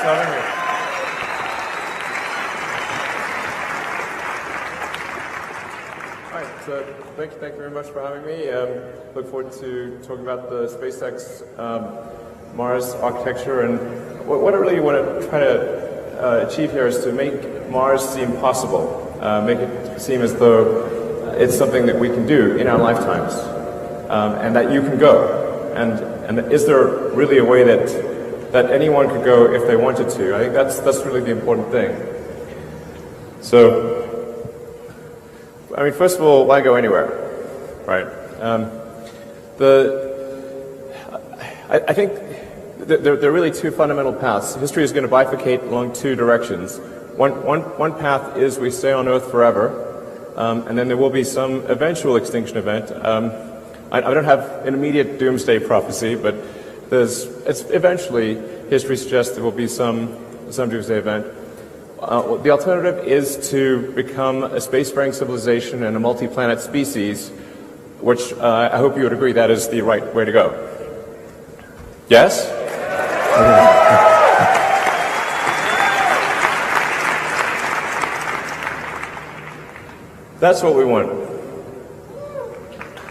Thanks for having me. All right, so thank you very much for having me. Look forward to talking about the SpaceX Mars architecture, and what I really want to try to achieve here is to make Mars seem possible, make it seem as though it's something that we can do in our lifetimes, and that you can go. And is there really a way that anyone could go if they wanted to? I think that's really the important thing. So, I mean, first of all, why go anywhere, right? I think there are really two fundamental paths. History is going to bifurcate along two directions. One path is we stay on Earth forever, and then there will be some eventual extinction event. I don't have an immediate doomsday prophecy, but it's eventually, history suggests there will be some doomsday event. The alternative is to become a spacefaring civilization and a multi-planet species, which I hope you would agree that is the right way to go. Yes? That's what we want.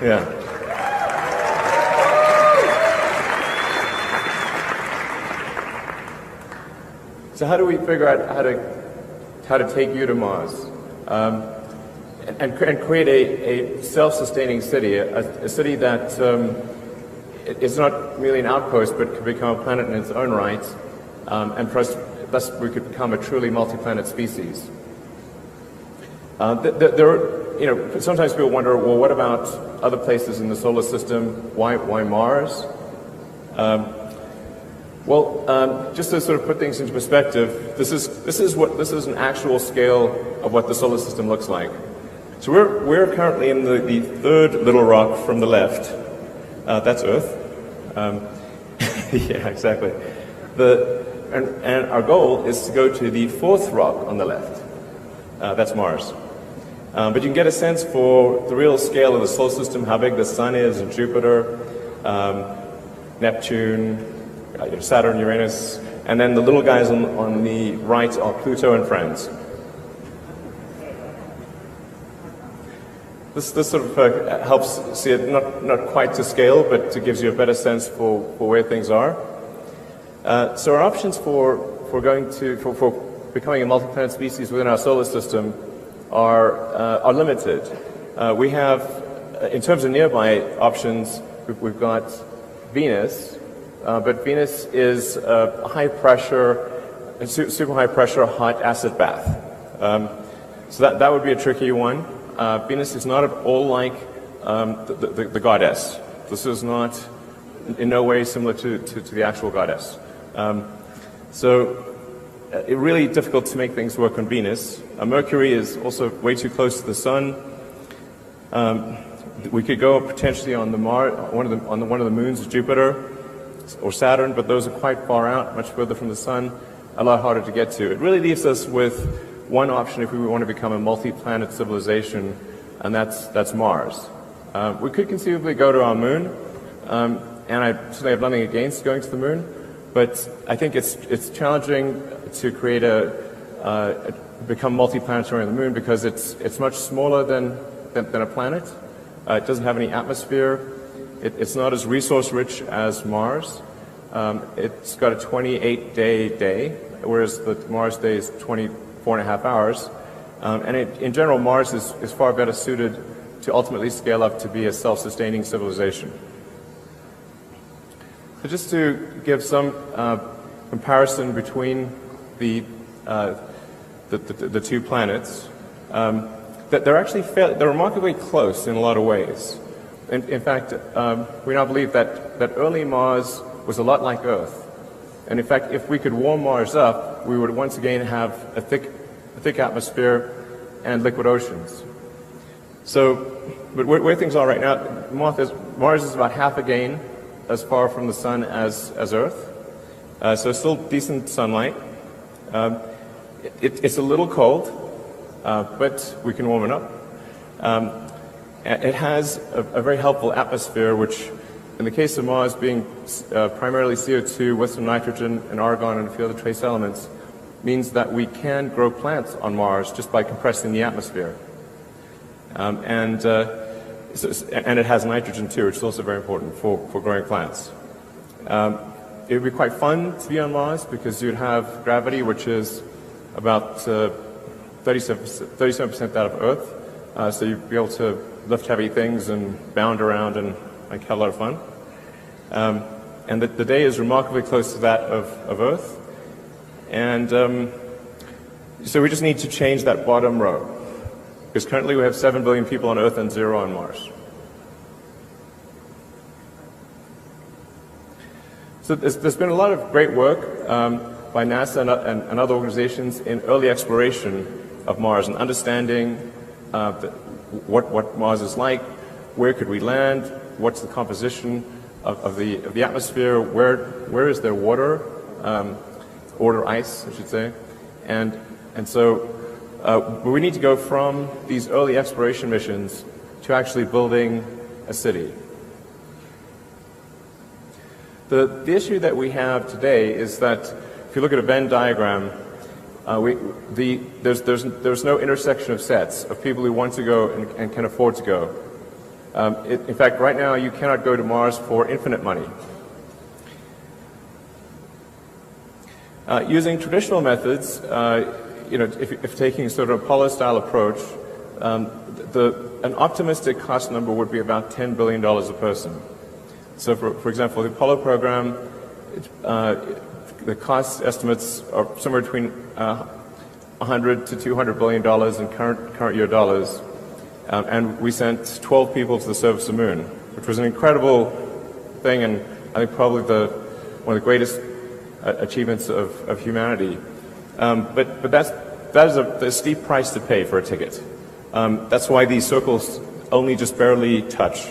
Yeah. So how do we figure out how to take you to Mars and create a self-sustaining city, a city that is not merely an outpost but could become a planet in its own right, and thus we could become a truly multi-planet species. Sometimes people wonder, well, what about other places in the solar system? Why Mars? Just to sort of put things into perspective, this is an actual scale of what the solar system looks like. So we're currently in the third little rock from the left. That's Earth. Yeah, exactly. And our goal is to go to the fourth rock on the left. That's Mars. But you can get a sense for the real scale of the solar system, how big the Sun is, and Jupiter, Neptune, Saturn, Uranus, and then the little guys on the right are Pluto and friends. This sort of helps see it not quite to scale, but it gives you a better sense for where things are. So our options for becoming a multi-planet species within our solar system are limited. We have, in terms of nearby options, we've got Venus. But Venus is a high-pressure, super high-pressure hot acid bath. So that would be a tricky one. Venus is not at all like the goddess. This is not in no way similar to the actual goddess. So it's really difficult to make things work on Venus. Mercury is also way too close to the Sun. We could go potentially on one of the moons of Jupiter or Saturn, but those are quite far out, much further from the Sun, a lot harder to get to. It really leaves us with one option if we want to become a multi-planet civilization, and that's Mars. We could conceivably go to our moon, and I certainly have nothing against going to the moon, but I think it's challenging to create become multi-planetary on the moon because it's much smaller than a planet. It doesn't have any atmosphere. It's not as resource-rich as Mars. It's got a 28-day day, whereas the Mars day is 24.5 hours. And in general, Mars is far better suited to ultimately scale up to be a self-sustaining civilization. So just to give some comparison between the two planets, that they're remarkably close in a lot of ways. In fact, we now believe that early Mars was a lot like Earth. And in fact, if we could warm Mars up, we would once again have a thick atmosphere and liquid oceans. So, but where things are right now, Mars is about half again as far from the Sun as Earth. So still decent sunlight. It's a little cold, but we can warm it up. It has a very helpful atmosphere, which in the case of Mars being primarily CO2 with some nitrogen and argon and a few other trace elements, means that we can grow plants on Mars just by compressing the atmosphere. And it has nitrogen too, which is also very important for growing plants. It would be quite fun to be on Mars because you'd have gravity, which is about 37% that of Earth. So you'd be able to lift heavy things and bound around and have a lot of fun. And the day is remarkably close to that of Earth. And so we just need to change that bottom row. Because currently we have 7 billion people on Earth and 0 on Mars. So there's been a lot of great work by NASA and other organizations in early exploration of Mars and understanding what Mars is like, where could we land, what's the composition of the atmosphere, where is there water, or ice, I should say, and so we need to go from these early exploration missions to actually building a city. The issue that we have today is that if you look at a Venn diagram, there's no intersection of sets of people who want to go and can afford to go. In fact, right now you cannot go to Mars for infinite money. Using traditional methods, if taking sort of Apollo-style approach, an optimistic cost number would be about $10 billion a person. So, for example, the Apollo program, the cost estimates are somewhere between 100 to $200 billion in current year dollars, and we sent 12 people to the surface of the moon, which was an incredible thing, and I think probably one of the greatest achievements of humanity. But that is a steep price to pay for a ticket. That's why these circles only just barely touch.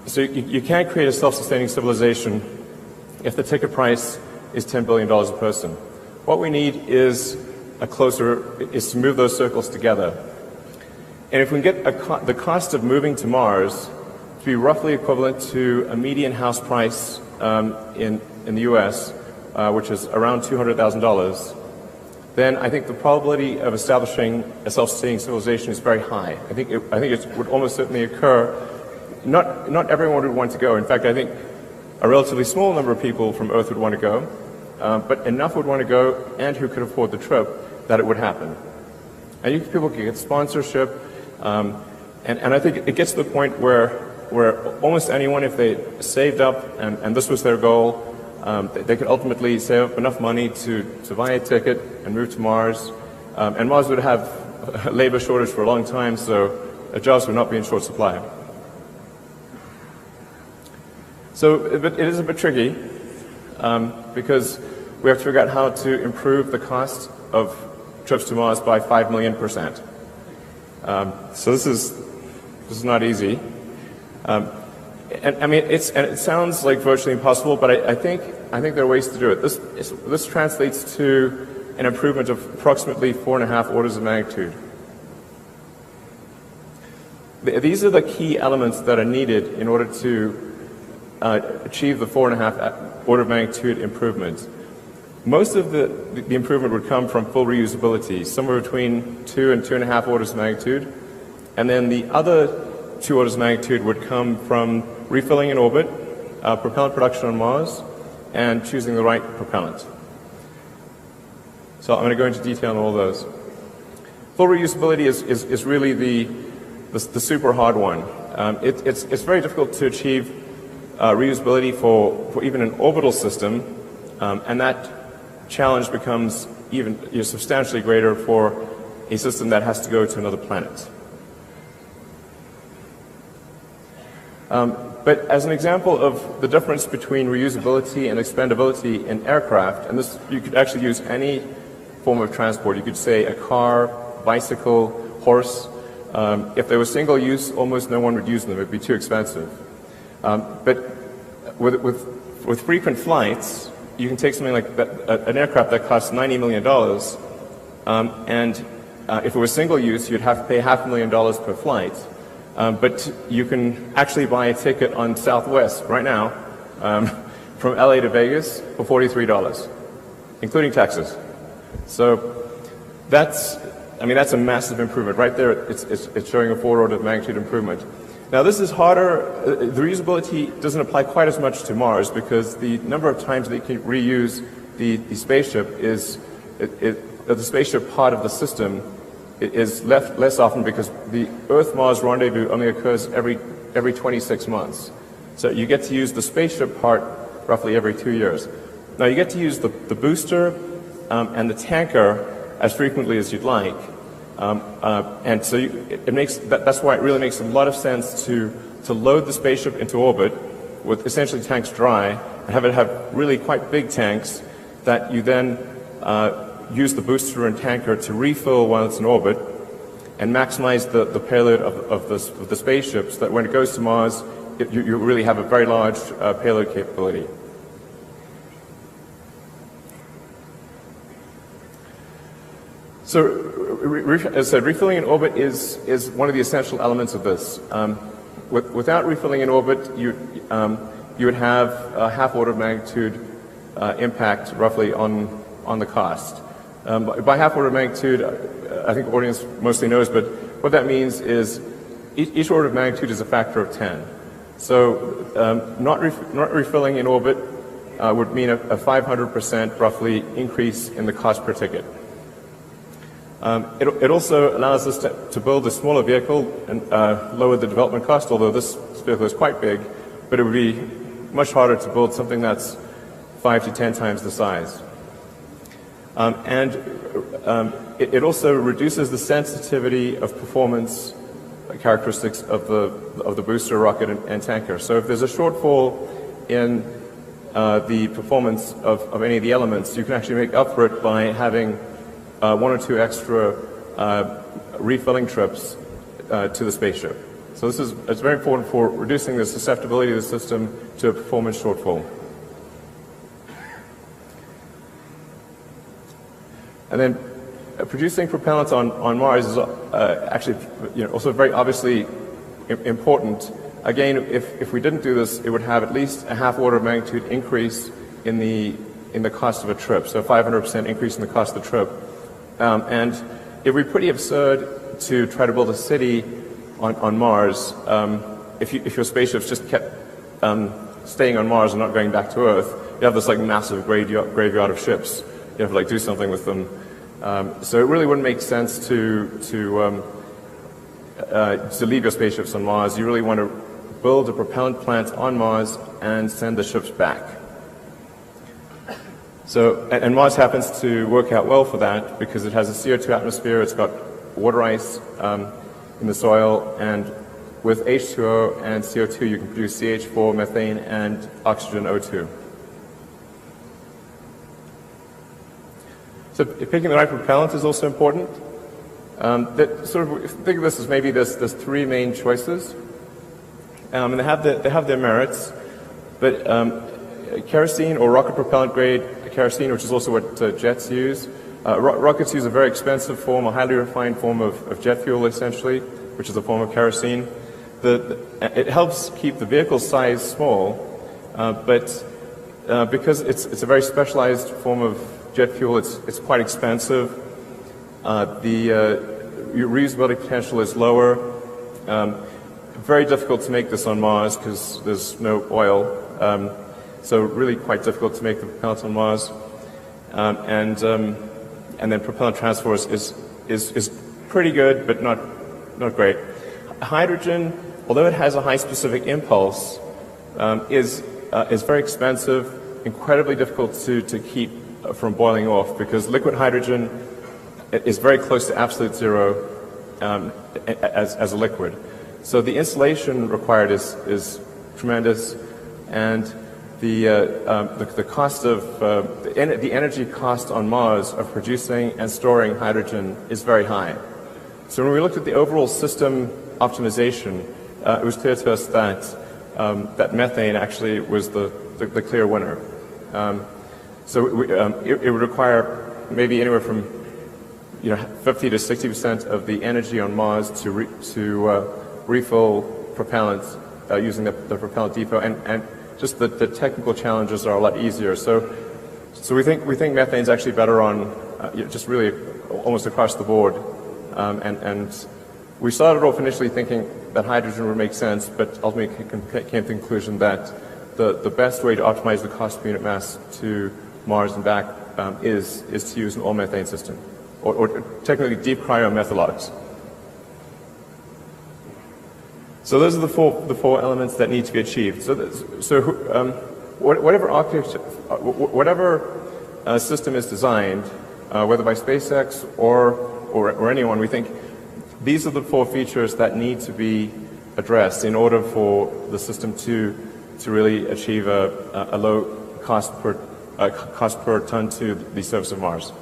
So you can't create a self-sustaining civilization if the ticket price is $10 billion a person. What we need is to move those circles together. And if we can get the cost of moving to Mars to be roughly equivalent to a median house price in the US, which is around $200,000, then I think the probability of establishing a self-sustaining civilization is very high. I think it would almost certainly occur. Not everyone would want to go. In fact, I think a relatively small number of people from Earth would want to go, but enough would want to go and who could afford the trip that it would happen. And people can get sponsorship, and I think it gets to the point where almost anyone, if they saved up and this was their goal, they could ultimately save up enough money to buy a ticket and move to Mars. And Mars would have a labor shortage for a long time, so jobs would not be in short supply. So but it is a bit tricky because we have to figure out how to improve the cost of trips to Mars by 5 million%. So this is not easy. And I mean, it sounds like virtually impossible, but I think there are ways to do it. This translates to an improvement of approximately 4.5 orders of magnitude. These are the key elements that are needed in order to achieve the 4.5 order of magnitude improvement. Most of the improvement would come from full reusability, somewhere between 2 and 2.5 orders of magnitude, and then the other 2 orders of magnitude would come from refilling in orbit, propellant production on Mars, and choosing the right propellant. So I'm going to go into detail on all those. Full reusability is really the super hard one. It's very difficult to achieve reusability for even an orbital system, and that challenge becomes even substantially greater for a system that has to go to another planet. But as an example of the difference between reusability and expandability in aircraft, and this you could actually use any form of transport. You could say a car, bicycle, horse. If they were single use, almost no one would use them. It would be too expensive. But with frequent flights, you can take something like an aircraft that costs $90 million, and if it was single use, you'd have to pay $500,000 per flight. But you can actually buy a ticket on Southwest right now from LA to Vegas for $43, including taxes. So that's a massive improvement. Right there, it's showing a 4 order of magnitude improvement. Now this is harder. The reusability doesn't apply quite as much to Mars because the number of times that you can reuse the spaceship is, the spaceship part of the system is less often because the Earth-Mars rendezvous only occurs every 26 months. So you get to use the spaceship part roughly every 2 years. Now you get to use the booster and the tanker as frequently as you'd like. And so that's why it really makes a lot of sense to load the spaceship into orbit with essentially tanks dry and have it have really quite big tanks that you then use the booster and tanker to refill while it's in orbit and maximize the payload of the spaceship so that when it goes to Mars, you really have a very large payload capability. So, as I said, refilling in orbit is one of the essential elements of this. Without refilling in orbit, you would have a half order of magnitude impact roughly on the cost. By half order of magnitude, I think the audience mostly knows, but what that means is each order of magnitude is a factor of 10. So not refilling in orbit would mean a 500% roughly increase in the cost per ticket. It also allows us to build a smaller vehicle and lower the development cost, although this vehicle is quite big, but it would be much harder to build something that's 5 to 10 times the size. It also reduces the sensitivity of performance characteristics of the booster, rocket, and tanker. So if there's a shortfall in the performance of any of the elements, you can actually make up for it by having 1 or 2 extra refilling trips to the spaceship. So it's very important for reducing the susceptibility of the system to a performance shortfall. And then producing propellant on Mars is actually also very obviously important. Again, if we didn't do this, it would have at least a half order of magnitude increase in the cost of a trip, so a 500% increase in the cost of the trip. And it would be pretty absurd to try to build a city on Mars if your spaceships just kept staying on Mars and not going back to Earth. You have this like massive graveyard of ships. You have to like do something with them. So it really wouldn't make sense to leave your spaceships on Mars. You really want to build a propellant plant on Mars and send the ships back. So, and Mars happens to work out well for that because it has a CO2 atmosphere, it's got water ice in the soil, and with H2O and CO2 you can produce CH4, methane, and oxygen O2. So picking the right propellant is also important. Think of this as maybe there's 3 main choices, and they have their merits, but kerosene or rocket propellant grade kerosene, which is also what jets use. Rockets use a very expensive form, a highly refined form of jet fuel essentially, which is a form of kerosene. It helps keep the vehicle size small, but because it's a very specialized form of jet fuel, it's quite expensive. The reusability potential is lower. Very difficult to make this on Mars because there's no oil. So really quite difficult to make the propellant on Mars. And then propellant transport is pretty good, but not great. Hydrogen, although it has a high specific impulse, is very expensive, incredibly difficult to keep from boiling off because liquid hydrogen is very close to absolute zero as a liquid. So the insulation required is tremendous, and the cost of the energy cost on Mars of producing and storing hydrogen is very high. So when we looked at the overall system optimization, it was clear to us that methane actually was the clear winner. So it would require maybe anywhere from 50 to 60% of the energy on Mars to refill propellant using the propellant depot, and just the technical challenges are a lot easier. So we think methane is actually better on just really almost across the board. And we started off initially thinking that hydrogen would make sense, but ultimately came to the conclusion that the best way to optimize the cost per unit mass to Mars and back is to use an all-methane system, or technically deep cryomethalogs. So those are the four elements that need to be achieved. Whatever architecture, whatever system is designed, whether by SpaceX or anyone, we think these are the four features that need to be addressed in order for the system to really achieve a low cost per ton to the surface of Mars.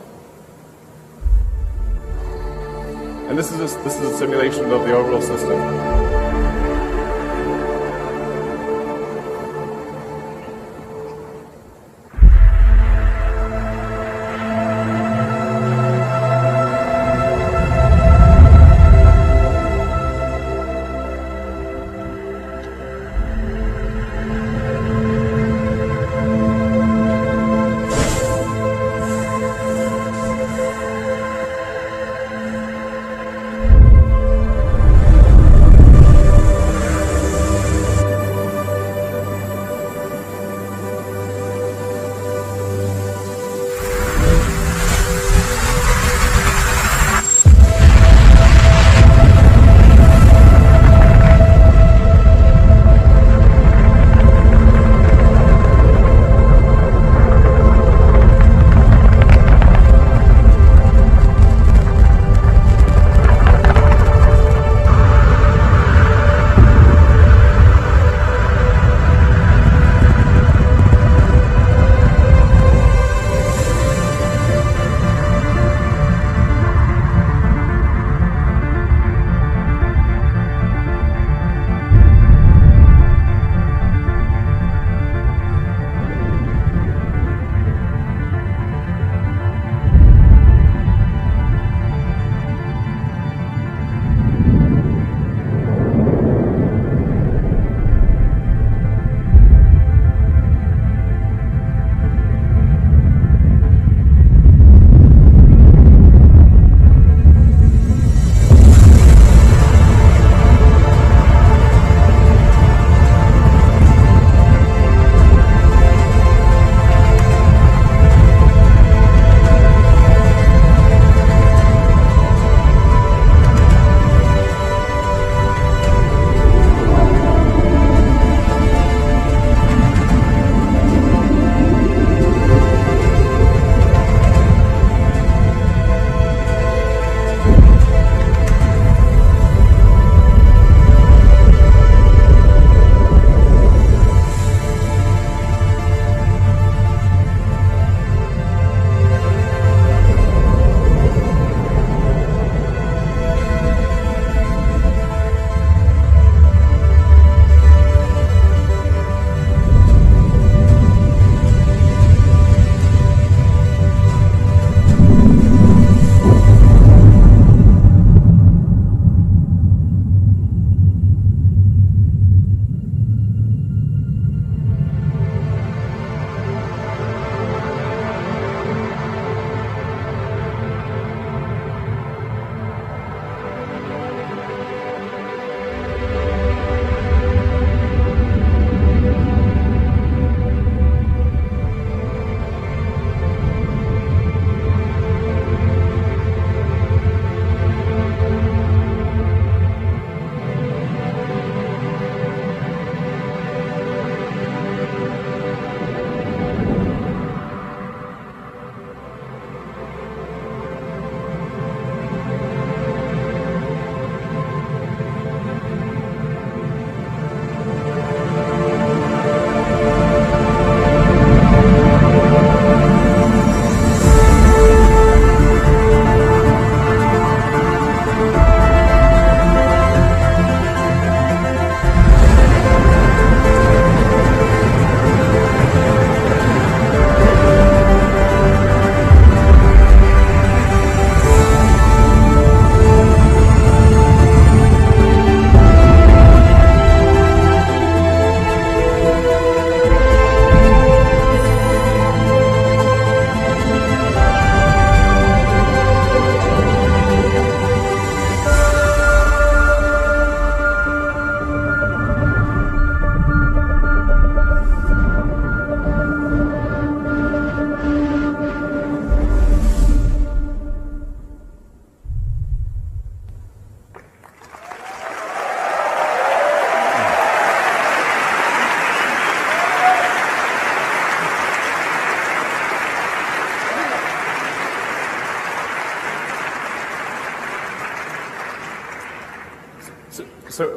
And this is a simulation of the overall system.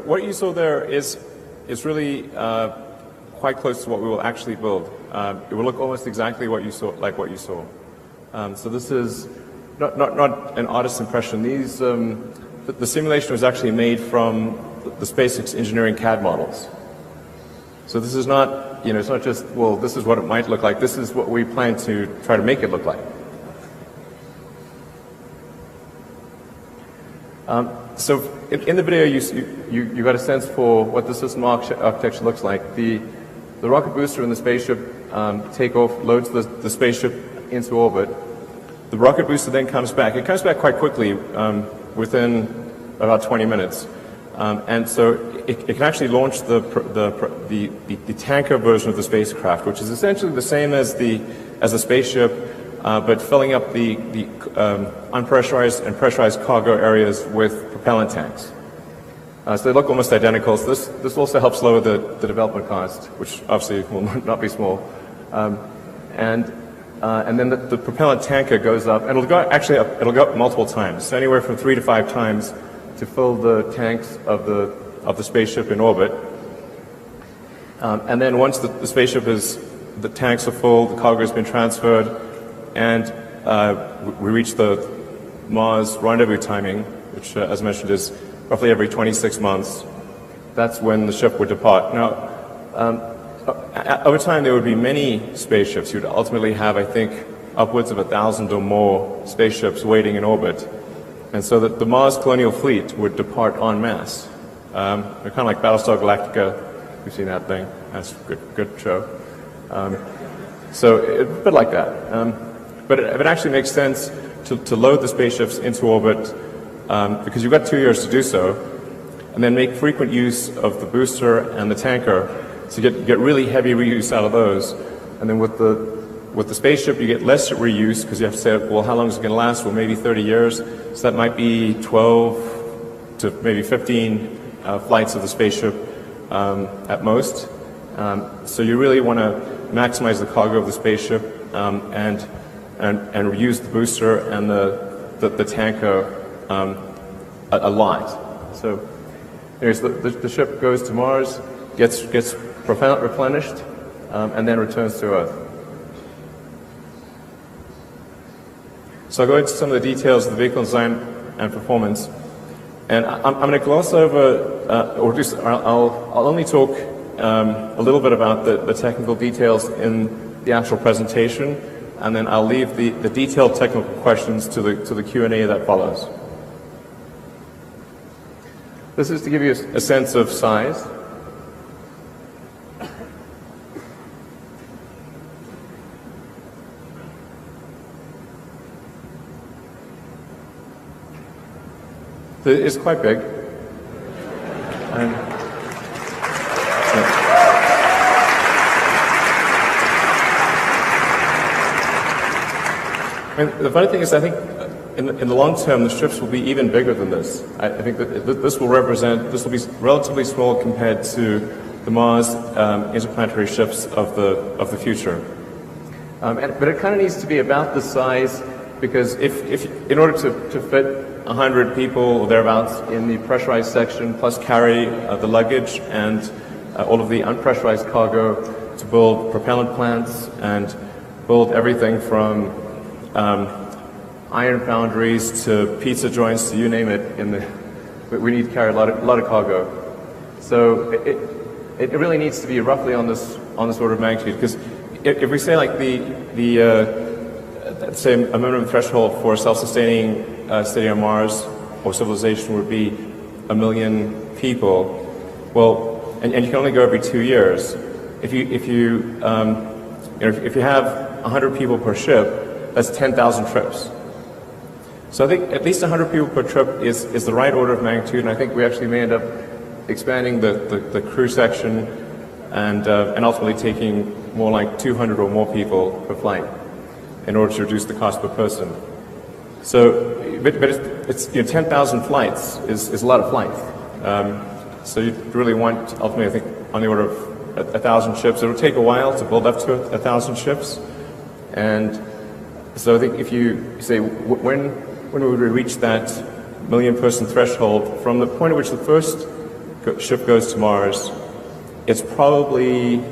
what you saw there is really quite close to what we will actually build. It will look almost exactly what you saw, like what you saw. So this is not an artist's impression. These the simulation was actually made from the SpaceX engineering CAD models. So this is not, it's not just, well, this is what it might look like. This is what we plan to try to make it look like. So in the video, you got a sense for what the system architecture looks like. The rocket booster and the spaceship take off, loads the spaceship into orbit. The rocket booster then comes back. It comes back quite quickly, within about 20 minutes. And so it can actually launch the tanker version of the spacecraft, which is essentially the same as the spaceship, but filling up the unpressurized and pressurized cargo areas with propellant tanks. So they look almost identical. So this also helps lower the development cost, which obviously will not be small. And then the propellant tanker goes up, and it'll go up multiple times, so anywhere from 3 to 5 times to fill the tanks of the spaceship in orbit. And then once the tanks are full, the cargo has been transferred, and we reach the Mars rendezvous timing, which, as mentioned, is roughly every 26 months. That's when the ship would depart. Now, over time, there would be many spaceships. You'd ultimately have, I think, upwards of 1,000 or more spaceships waiting in orbit. And so that the Mars colonial fleet would depart en masse. They're kind of like Battlestar Galactica. You've seen that thing. That's a good show. So a bit like that. But it actually makes sense to load the spaceships into orbit because you've got 2 years to do so, and then make frequent use of the booster and the tanker to get really heavy reuse out of those. And then with the spaceship, you get less reuse because you have to say, well, how long is it going to last? Well, maybe 30 years. So that might be 12 to maybe 15 flights of the spaceship at most. So you really want to maximize the cargo of the spaceship and reuse the booster and the tanker a lot. So anyways, the ship goes to Mars, gets propellant replenished, and then returns to Earth. So I'll go into some of the details of the vehicle design and performance. And I'm going to gloss over, I'll only talk a little bit about the technical details in the actual presentation, and then I'll leave the detailed technical questions to the Q&A that follows. This is to give you a sense of size. It's quite big. And the funny thing is, I think in the long term, the ships will be even bigger than this. I think that this will be relatively small compared to the Mars interplanetary ships of the future. But it kind of needs to be about this size, because if in order to fit 100 people or thereabouts in the pressurized section, plus carry the luggage and all of the unpressurized cargo, to build propellant plants and build everything from iron foundries to pizza joints to you name it. We need to carry a lot of cargo. So it really needs to be roughly on this order of magnitude, because if we say like say a minimum threshold for self-sustaining city on Mars or civilization would be 1 million people. Well, and you can only go every 2 years. If you have 100 people per ship, that's 10,000 trips. So I think at least 100 people per trip is the right order of magnitude, and I think we actually may end up expanding the crew section and ultimately taking more like 200 or more people per flight in order to reduce the cost per person. So, but it's 10,000 flights is a lot of flights. So you really want, ultimately, I think, on the order of 1,000 ships. It will take a while to build up to 1,000 ships. And so I think if you say, when would we reach that million-person threshold, from the point at which the first ship goes to Mars, it's probably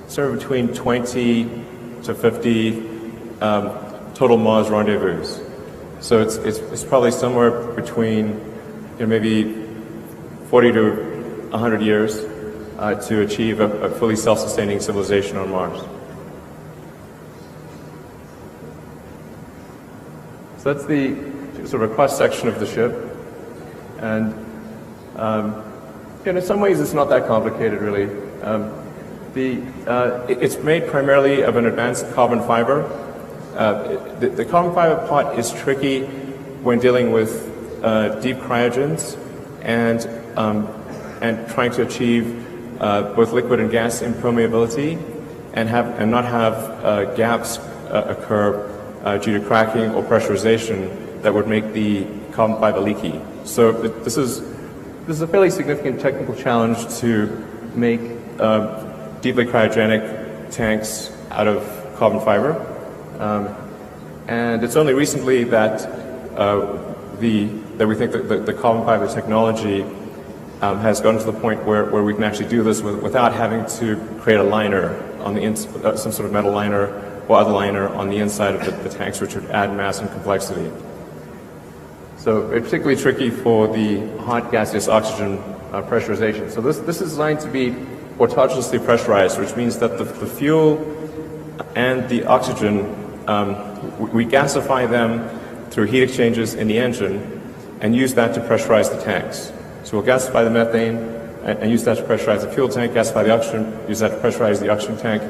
sort of between 20 to 50 total Mars rendezvous. So it's probably somewhere between maybe 40 to 100 years to achieve a fully self-sustaining civilization on Mars. So that's the sort of a cross-section of the ship. And in some ways it's not that complicated, really. It's made primarily of an advanced carbon fiber. The carbon fiber part is tricky when dealing with deep cryogens and trying to achieve both liquid and gas impermeability and not have gaps occur due to cracking or pressurization that would make the carbon fiber leaky. So this is a fairly significant technical challenge to make deeply cryogenic tanks out of carbon fiber. And it's only recently that we think that the carbon fiber technology has gotten to the point where we can actually do this without having to create a liner on the some sort of metal liner or other liner on the inside of the tanks, which would add mass and complexity. So it's particularly tricky for the hot gaseous oxygen pressurization. So this is designed to be autonomously pressurized, which means that the fuel and the oxygen, we gasify them through heat exchangers in the engine and use that to pressurize the tanks. So we'll gasify the methane and use that to pressurize the fuel tank, gasify the oxygen, use that to pressurize the oxygen tank.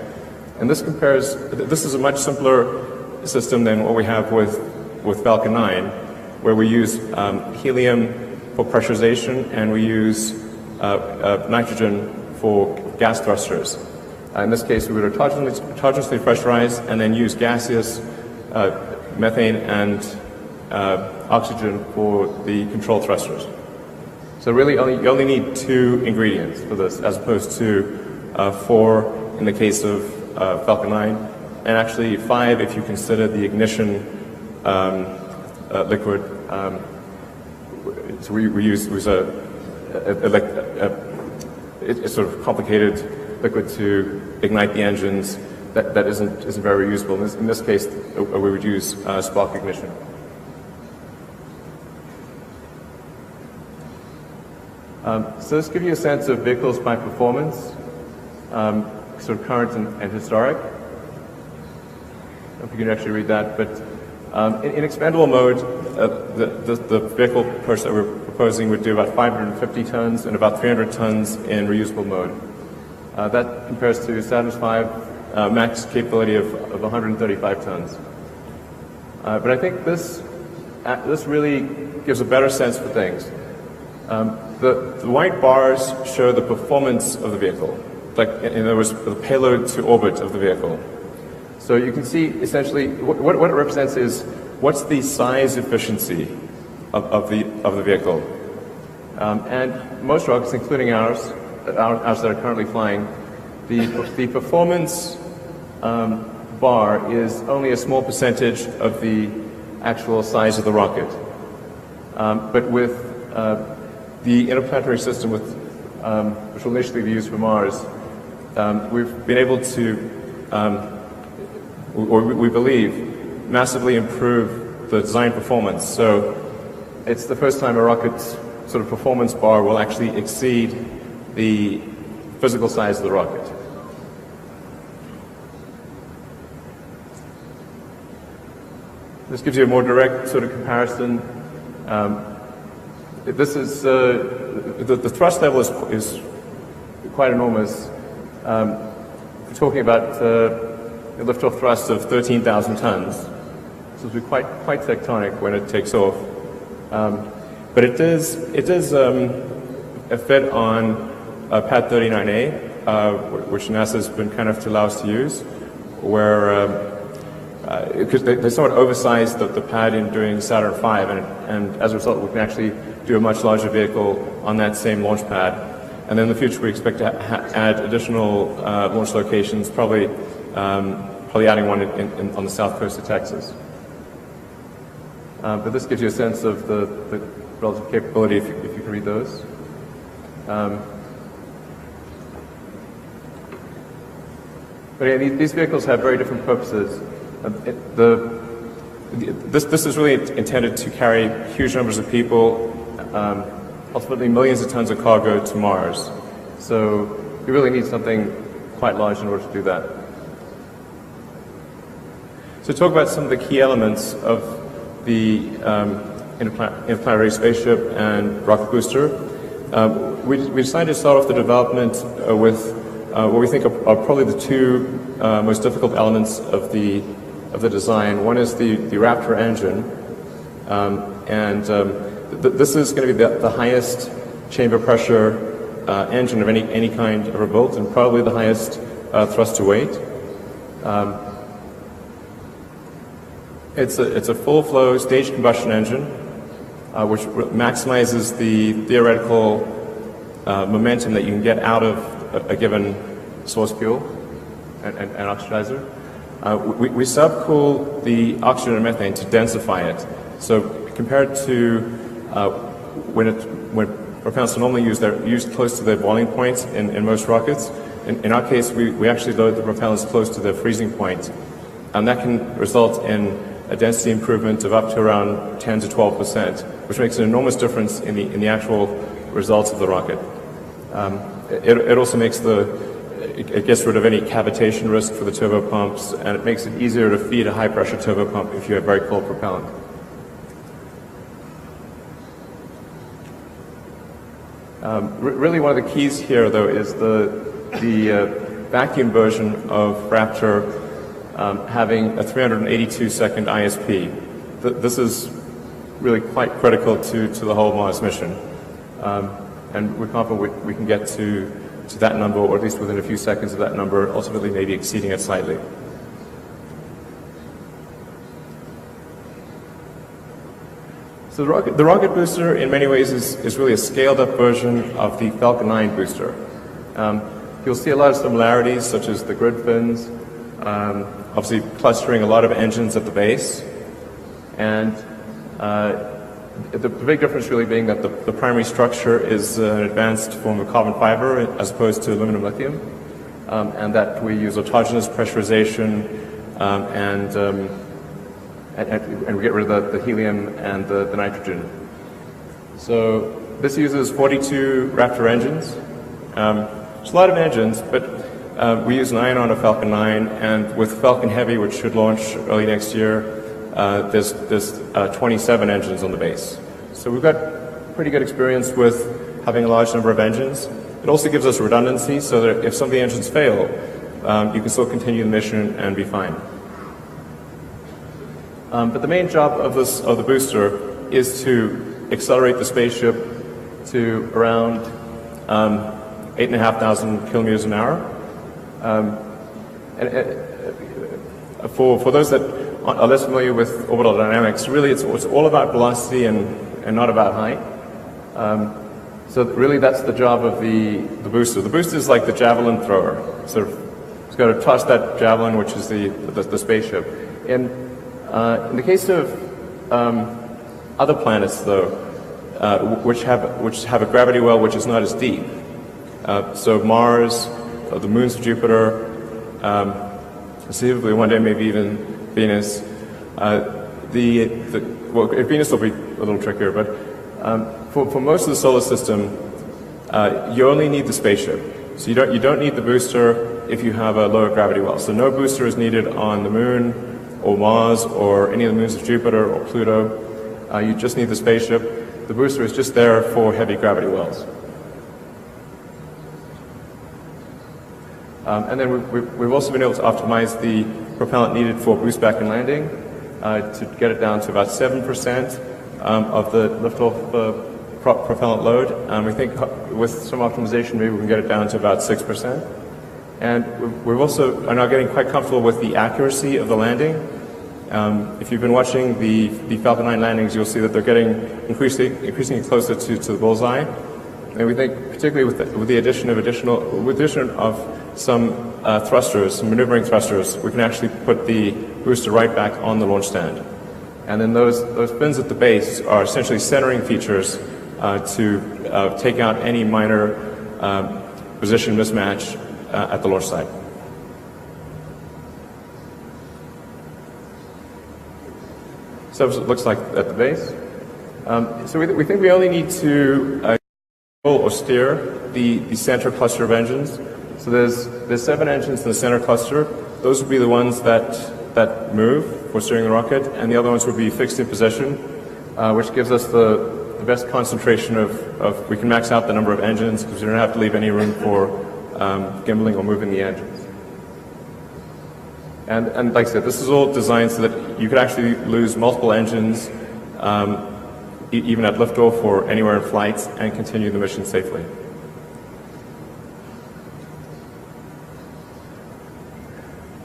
And this is a much simpler system than what we have with Falcon 9, where we use helium for pressurization and we use nitrogen for gas thrusters. In this case, we would autonomously pressurize and then use gaseous methane and oxygen for the control thrusters. So really, you only need 2 ingredients for this, as opposed to 4 in the case of Falcon 9, and actually 5 if you consider the ignition liquid. So we use a sort of complicated liquid to ignite the engines that isn't very usable. In this case, we would use spark ignition. So this gives you a sense of vehicles by performance, sort of current and historic. I don't know if you can actually read that, but in expendable mode, the vehicle that we're proposing would do about 550 tons and about 300 tons in reusable mode. That compares to Saturn's V max capability of 135 tons. But I think this really gives a better sense for things. The white bars show the performance of the vehicle, like in other words, the payload to orbit of the vehicle. So you can see essentially what it represents is what's the size efficiency of the vehicle. And most rockets, including ours that are currently flying, the performance bar is only a small percentage of the actual size of the rocket. But with the interplanetary system, which will initially be used for Mars, we've been able to, or we believe, massively improve the design performance. So it's the first time a rocket's sort of performance bar will actually exceed the physical size of the rocket. This gives you a more direct sort of comparison. This is the thrust level is quite enormous. We're talking about a liftoff thrust of 13,000 tons. So it'll be quite tectonic when it takes off. But it is a fit on Pad 39A, which NASA's been kind enough to allow us to use, where because they somewhat oversized the pad in doing Saturn V, and as a result, we can actually do a much larger vehicle on that same launch pad. And then in the future, we expect to add additional launch locations, probably adding one on the south coast of Texas. But this gives you a sense of the relative capability if you can read those. But yeah, these vehicles have very different purposes. This is really intended to carry huge numbers of people, ultimately millions of tons of cargo to Mars. So you really need something quite large in order to do that. So talk about some of the key elements of the interplanetary spaceship and rocket booster. We decided to start off the development with what we think are probably the two most difficult elements of the design. One is the Raptor engine, this is going to be the highest chamber pressure engine of any kind ever built, and probably the highest thrust to weight. It's a full flow staged combustion engine, which maximizes the theoretical momentum that you can get out of a given source fuel and oxidizer. We subcool the oxygen and methane to densify it. So compared to when propellants are normally used, they're used close to their boiling point in most rockets. In our case, we actually load the propellants close to their freezing point, and that can result in a density improvement of up to around 10 to 12%, which makes an enormous difference in the actual results of the rocket. It also makes it gets rid of any cavitation risk for the turbopumps, and it makes it easier to feed a high-pressure turbopump if you have very cold propellant. Really, one of the keys here, though, is the vacuum version of Raptor having a 382-second ISP. This is really quite critical to the whole Mars mission, and we're confident we can get to that number, or at least within a few seconds of that number, ultimately maybe exceeding it slightly. So the rocket booster, in many ways, is really a scaled-up version of the Falcon 9 booster. You'll see a lot of similarities, such as the grid fins, obviously clustering a lot of engines at the base, and the big difference really being that the primary structure is an advanced form of carbon fiber as opposed to aluminum lithium, and that we use autogenous pressurization and we get rid of the helium and the nitrogen. So this uses 42 Raptor engines. It's a lot of engines, but we use 9 on a Falcon 9, and with Falcon Heavy, which should launch early next year, there's 27 engines on the base. So we've got pretty good experience with having a large number of engines. It also gives us redundancy, so that if some of the engines fail, you can still continue the mission and be fine. But the main job of the booster is to accelerate the spaceship to around 8,500 kilometers an hour. For those that are less familiar with orbital dynamics, really it's all about velocity and not about height. So really that's the job of the booster. The booster is like the javelin thrower. Sort of, it's got to toss that javelin, which is the spaceship. In the case of other planets, though, which have a gravity well which is not as deep, so Mars, the moons of Jupiter, conceivably one day maybe even Venus. Venus will be a little trickier, but for most of the solar system, you only need the spaceship. So you don't need the booster if you have a lower gravity well. So no booster is needed on the Moon or Mars or any of the moons of Jupiter or Pluto. You just need the spaceship. The booster is just there for heavy gravity wells. And then we've also been able to optimize the propellant needed for boost back and landing to get it down to about 7% of the liftoff propellant load. We think with some optimization maybe we can get it down to about 6%. And we're also are now getting quite comfortable with the accuracy of the landing. If you've been watching the Falcon 9 landings, you'll see that they're getting increasingly closer to the bullseye. And we think, particularly with the addition of some thrusters, some maneuvering thrusters, we can actually put the booster right back on the launch stand. And then those fins at the base are essentially centering features to take out any minor position mismatch at the launch site. So it looks like at the base. So we think we only need to control or steer the center cluster of engines. So there's 7 engines in the center cluster. Those would be the ones that move for steering the rocket, and the other ones would be fixed in position, which gives us the best concentration of we can max out the number of engines because we don't have to leave any room for gimbaling or moving the engines. And like I said, this is all designed so that you could actually lose multiple engines even at liftoff or anywhere in flight and continue the mission safely.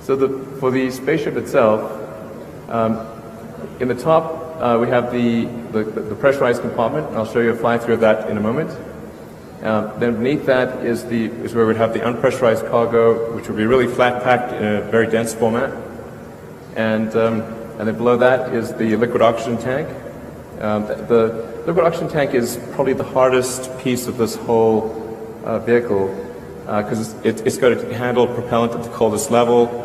So for the spaceship itself, in the top we have the pressurized compartment, and I'll show you a fly-through of that in a moment. Then beneath that is where we'd have the unpressurized cargo, which would be really flat-packed in a very dense format. And then below that is the liquid oxygen tank. The liquid oxygen tank is probably the hardest piece of this whole vehicle because it's got to handle propellant at the coldest level.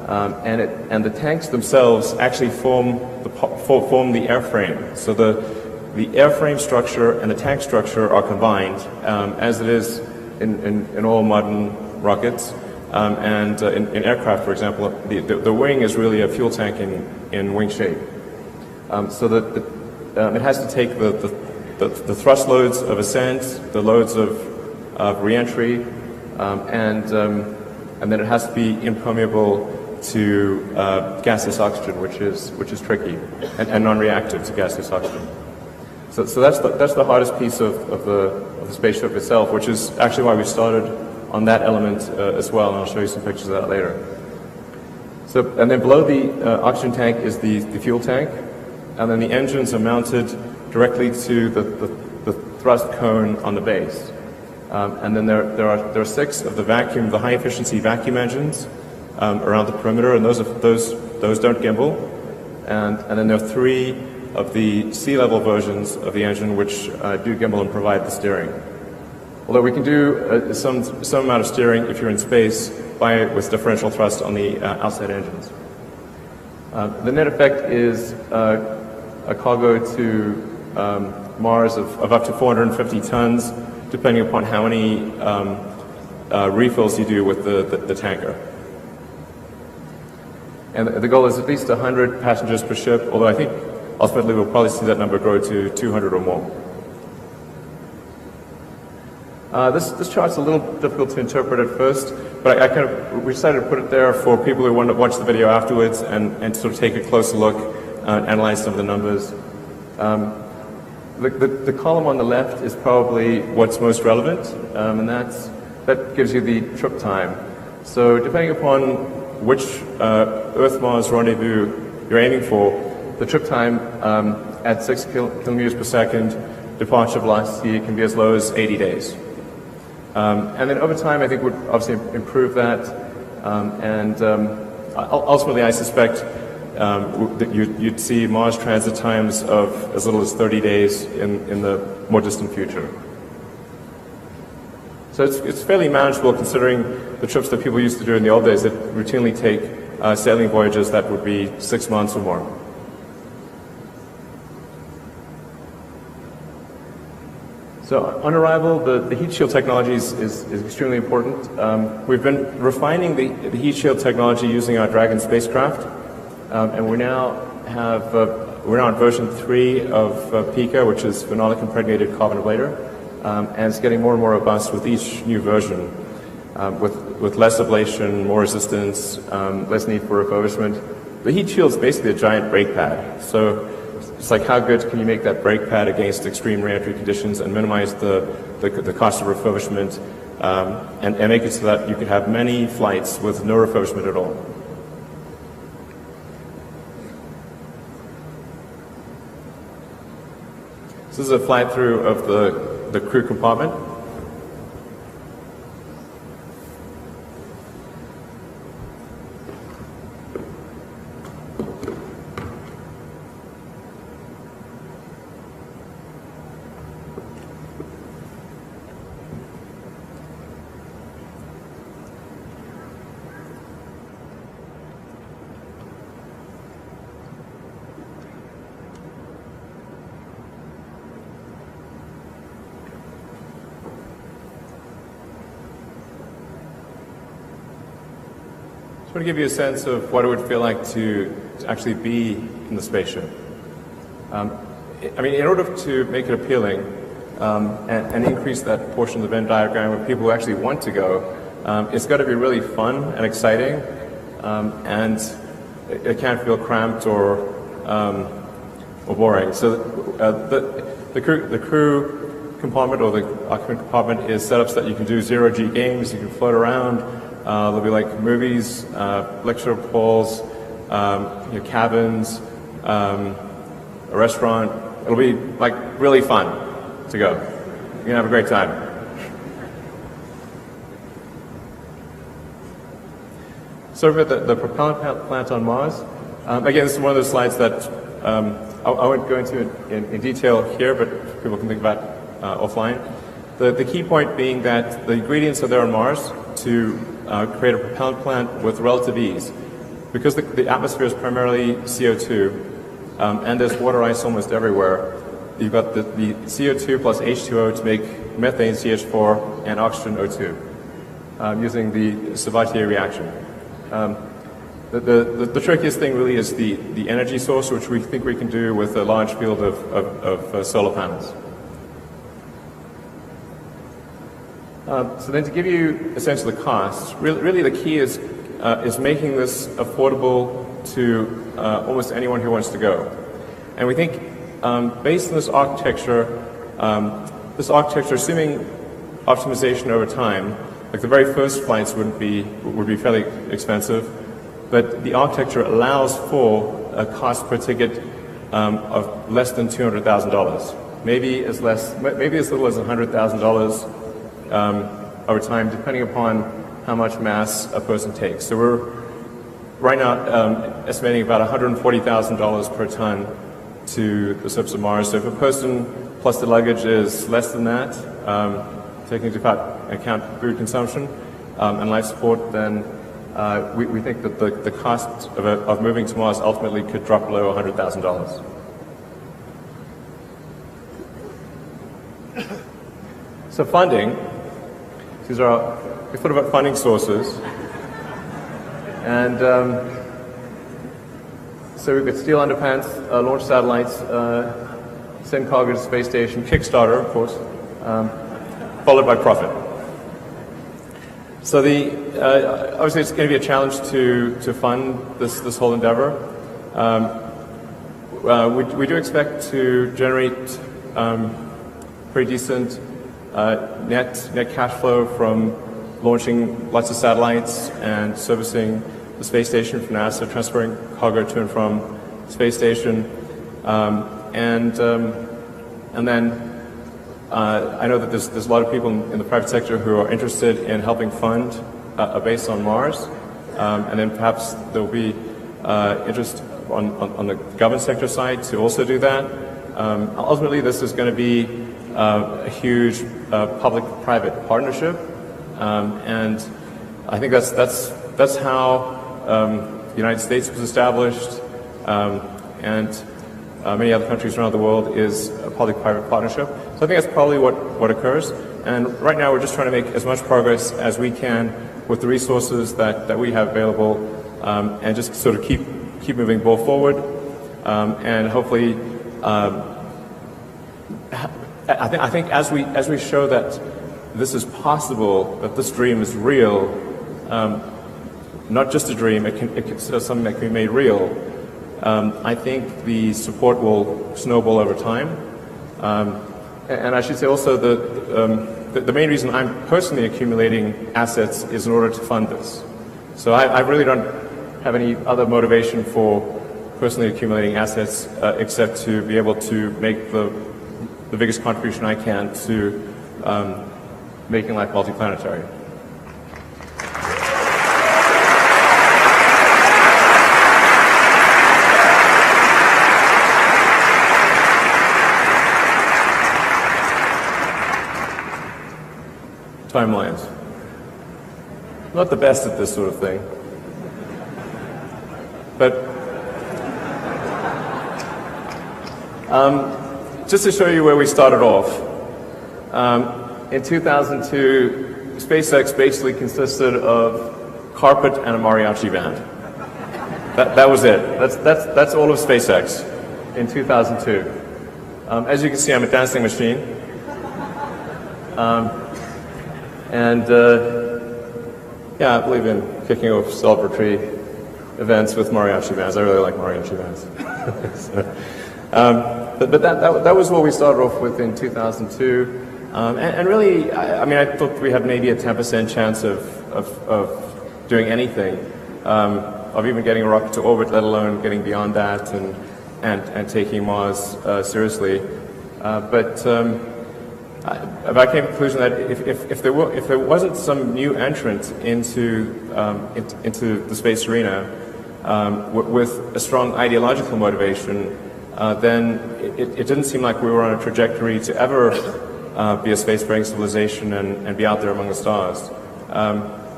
And the tanks themselves actually form the airframe. So the airframe structure and the tank structure are combined, as it is in all modern rockets. And in aircraft, for example, the wing is really a fuel tank in wing shape. So that it has to take the thrust loads of ascent, the loads of reentry, and then it has to be impermeable to gaseous oxygen, which is tricky, and non-reactive to gaseous oxygen. So that's the hardest piece of the spaceship itself, which is actually why we started on that element as well, and I'll show you some pictures of that later. So, and then below the oxygen tank is the fuel tank, and then the engines are mounted directly to the thrust cone on the base. And then there are 6 of the high efficiency vacuum engines around the perimeter, and those don't gimbal. And then there are 3 of the sea-level versions of the engine which do gimbal and provide the steering. Although we can do some amount of steering if you're in space with differential thrust on the outside engines. The net effect is a cargo to Mars of up to 450 tons, depending upon how many refills you do with the tanker. And the goal is at least 100 passengers per ship, although I think ultimately we'll probably see that number grow to 200 or more. This chart's a little difficult to interpret at first, but we decided to put it there for people who want to watch the video afterwards and sort of take a closer look, analyze some of the numbers. The column on the left is probably what's most relevant, and that gives you the trip time. So depending upon which Earth-Mars rendezvous you're aiming for, the trip time at 6 kilometers per second, departure velocity can be as low as 80 days. And then over time, I think we'd obviously improve that. Ultimately, I suspect that you'd see Mars transit times of as little as 30 days in the more distant future. So it's fairly manageable considering the trips that people used to do in the old days that routinely take sailing voyages that would be 6 months or more. So on arrival, the heat shield technology is extremely important. We've been refining the heat shield technology using our Dragon spacecraft, and we're now on version 3 of Pika, which is phenolic impregnated carbon ablator, and it's getting more and more robust with each new version, with less ablation, more resistance, less need for refurbishment. The heat shield is basically a giant brake pad. So it's like, how good can you make that brake pad against extreme reentry conditions and minimize the cost of refurbishment, and make it so that you could have many flights with no refurbishment at all. So this is a flight through of the crew compartment. want to give you a sense of what it would feel like to actually be in the spaceship. I mean, in order to make it appealing and increase that portion of the Venn diagram of people who actually want to go, it's got to be really fun and exciting, and it can't feel cramped or boring. So the crew compartment or the occupant compartment is set up so that you can do zero-G games, you can float around, there'll be like movies, lecture halls, cabins, a restaurant. It'll be like really fun to go. You're gonna have a great time. So about the propellant plant on Mars. Again, this is one of those slides that I won't go into in detail here, but people can think about offline. The key point being that the ingredients are there on Mars to create a propellant plant with relative ease. Because the atmosphere is primarily CO2, and there's water ice almost everywhere, you've got the CO2 plus H2O to make methane CH4 and oxygen O2 using the Sabatier reaction. The trickiest thing really is the energy source, which we think we can do with a large field of solar panels. So then to give you a sense of the cost, really the key is making this affordable to almost anyone who wants to go. And we think based on this architecture, assuming optimization over time, like the very first flights would be fairly expensive, but the architecture allows for a cost per ticket of less than $200,000, maybe as little as $100,000 over time, depending upon how much mass a person takes. So we're right now estimating about $140,000 per ton to the surface of Mars. So if a person plus the luggage is less than that, taking into account food consumption and life support, then we think that the cost of moving to Mars ultimately could drop below $100,000. So funding, we thought about funding sources, and so we've got steel underpants, launch satellites, send cargo to the space station, Kickstarter, of course, followed by profit. So obviously it's going to be a challenge to fund this whole endeavor. We do expect to generate pretty decent net cash flow from launching lots of satellites and servicing the space station from NASA, transferring cargo to and from the space station, and then I know that there's a lot of people in the private sector who are interested in helping fund a base on Mars, and then perhaps there will be interest on the government sector side to also do that. Ultimately, this is going to be a huge public-private partnership, and I think that's how the United States was established, and many other countries around the world is a public-private partnership. So I think that's probably what occurs. And right now we're just trying to make as much progress as we can with the resources that we have available, and just sort of keep moving the ball forward, and hopefully. I think as we show that this is possible, that this dream is real, not just a dream, it's something that can be made real, I think the support will snowball over time. And I should say also the main reason I'm personally accumulating assets is in order to fund this. So I really don't have any other motivation for personally accumulating assets except to be able to make the biggest contribution I can to making life multiplanetary. Timelines. Not the best at this sort of thing. But just to show you where we started off, in 2002, SpaceX basically consisted of carpet and a mariachi band. That was it. That's all of SpaceX in 2002. As you can see, I'm a dancing machine. Yeah, I believe in kicking off celebratory events with mariachi bands. I really like mariachi bands. But that was what we started off with in 2002. And really, I mean, I thought we had maybe a 10% chance of doing anything, of even getting a rocket to orbit, let alone getting beyond that and taking Mars seriously. But I came to the conclusion that if there wasn't some new entrant into the space arena with a strong ideological motivation, then it didn't seem like we were on a trajectory to ever be a spacefaring civilization and be out there among the stars.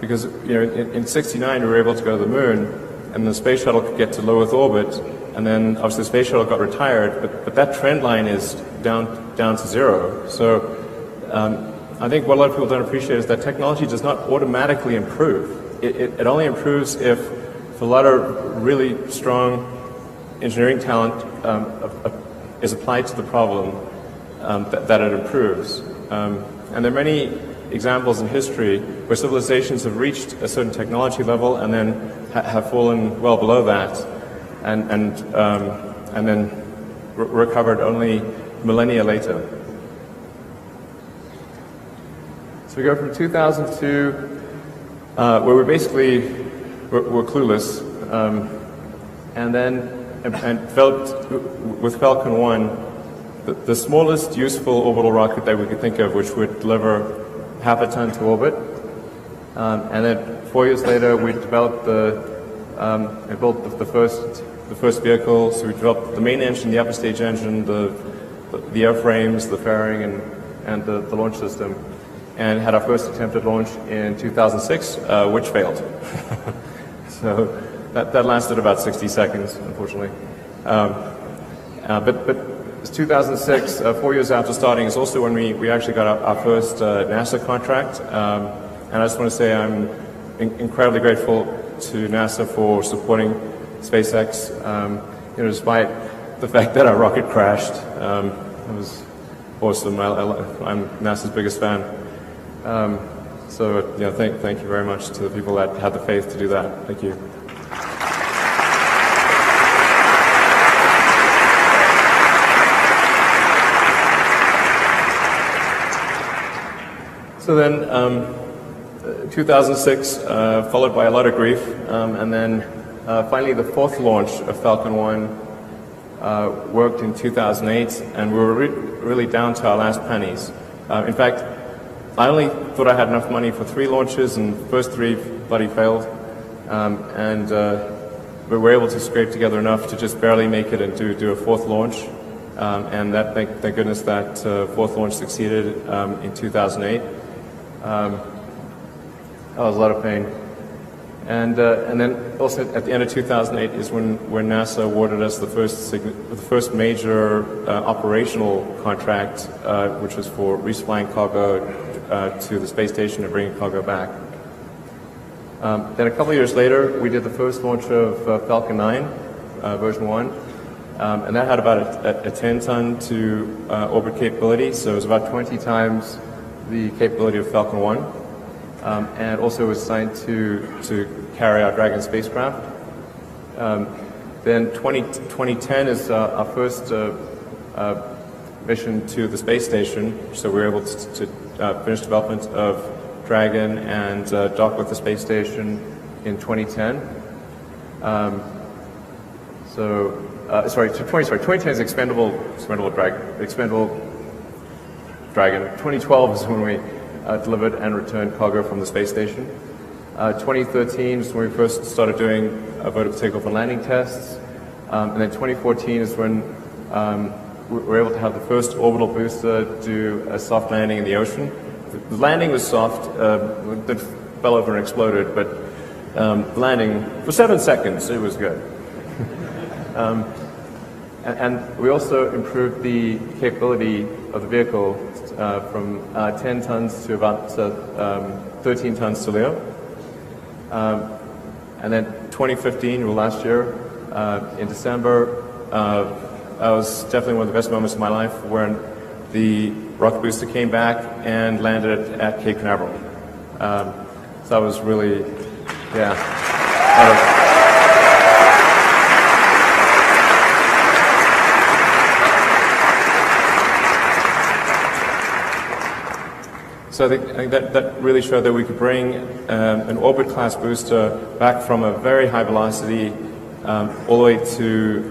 Because in '69 we were able to go to the moon, and the space shuttle could get to low Earth orbit, and then obviously the space shuttle got retired, but that trend line is down to zero. So I think what a lot of people don't appreciate is that technology does not automatically improve. It only improves if a lot of really strong engineering talent is applied to the problem that it improves. And there are many examples in history where civilizations have reached a certain technology level and then have fallen well below that, and then recovered only millennia later. So we go from 2002, where we're clueless, and developed with Falcon 1 the smallest useful orbital rocket that we could think of, which would deliver half a ton to orbit. And then 4 years later, we developed and built the first vehicle. So we developed the main engine, the upper stage engine, the airframes, the fairing, and the launch system, and had our first attempt at launch in 2006, which failed. So that lasted about 60 seconds, unfortunately. But 2006, 4 years after starting, is also when we actually got our first NASA contract. And I just want to say I'm incredibly grateful to NASA for supporting SpaceX, despite the fact that our rocket crashed. It was awesome. I'm NASA's biggest fan. Thank you very much to the people that had the faith to do that. Thank you. So then, 2006, followed by a lot of grief, and then finally the fourth launch of Falcon 1 worked in 2008, and we were really down to our last pennies. In fact, I only thought I had enough money for 3 launches, and the first 3 bloody failed, and we were able to scrape together enough to just barely make it and do a fourth launch, and thank goodness that fourth launch succeeded in 2008. That was a lot of pain. And then also at the end of 2008 is when NASA awarded us the first major operational contract, which was for resupplying cargo to the space station and bringing cargo back. Then a couple of years later, we did the first launch of Falcon 9, version 1, and that had about a 10-ton to orbit capability, so it was about 20 times the capability of Falcon 1, and also was designed to carry our Dragon spacecraft. Then 2010 is our first mission to the space station, so we were able to finish development of Dragon and dock with the space station in 2010. 2010 is expendable Dragon. 2012 is when we delivered and returned cargo from the space station. 2013 is when we first started doing vertical takeoff and landing tests. And then 2014 is when we were able to have the first orbital booster do a soft landing in the ocean. The landing was soft, it fell over and exploded, but landing for 7 seconds, it was good. And we also improved the capability of the vehicle from 10 tons to about 13 tons to LEO. And then 2015, well, last year, in December, that was definitely one of the best moments of my life when the rocket booster came back and landed at Cape Canaveral. So that was really, yeah. So I think that really showed that we could bring an orbit-class booster back from a very high velocity all the way to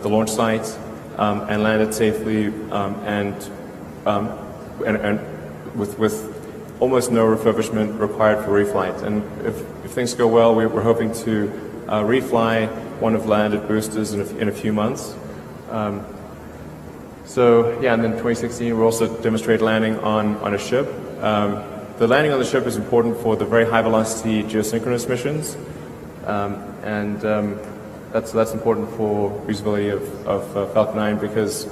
the launch site and land it safely and with almost no refurbishment required for reflight. And if things go well, we're hoping to refly one of the landed boosters in a few months. So yeah, and then 2016 we also demonstrated landing on a ship. The landing on the ship is important for the very high velocity geosynchronous missions, and that's important for usability of Falcon 9 because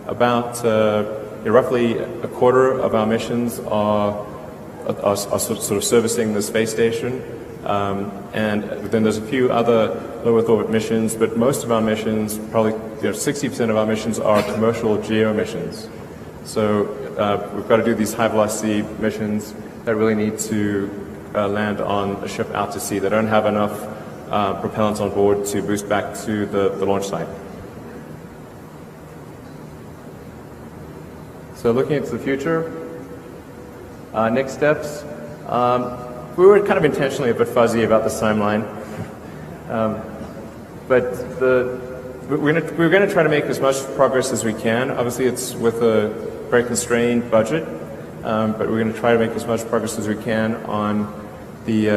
about roughly a quarter of our missions are sort of servicing the space station, and then there's a few other low Earth orbit missions, but most of our missions, probably 60% of our missions are commercial geo missions. So we've got to do these high velocity missions that really need to land on a ship out to sea. They don't have enough propellants on board to boost back to the launch site. So looking into the future, next steps. We were kind of intentionally a bit fuzzy about this timeline, but we're going to try to make as much progress as we can. Obviously, it's with a very constrained budget, but we're going to try to make as much progress as we can on the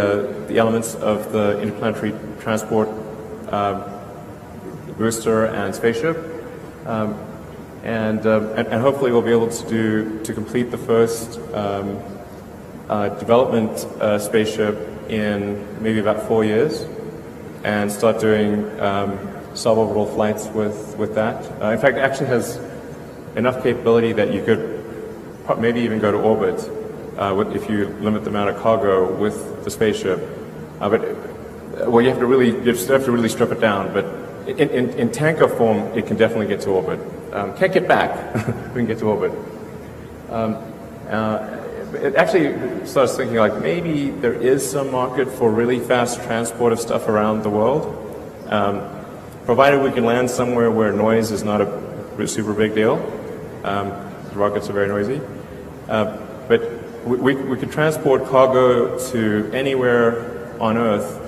elements of the interplanetary transport booster and spaceship, and hopefully we'll be able to complete the first development spaceship in maybe about 4 years, and start doing suborbital flights with that. In fact, it actually has enough capability that you could maybe even go to orbit if you limit the amount of cargo with the spaceship. Well, you have to really strip it down. But in tanker form, it can definitely get to orbit. Can't get back. We can get to orbit. It actually starts thinking like maybe there is some market for really fast transport of stuff around the world, provided we can land somewhere where noise is not a super big deal. Rockets are very noisy, but we could transport cargo to anywhere on Earth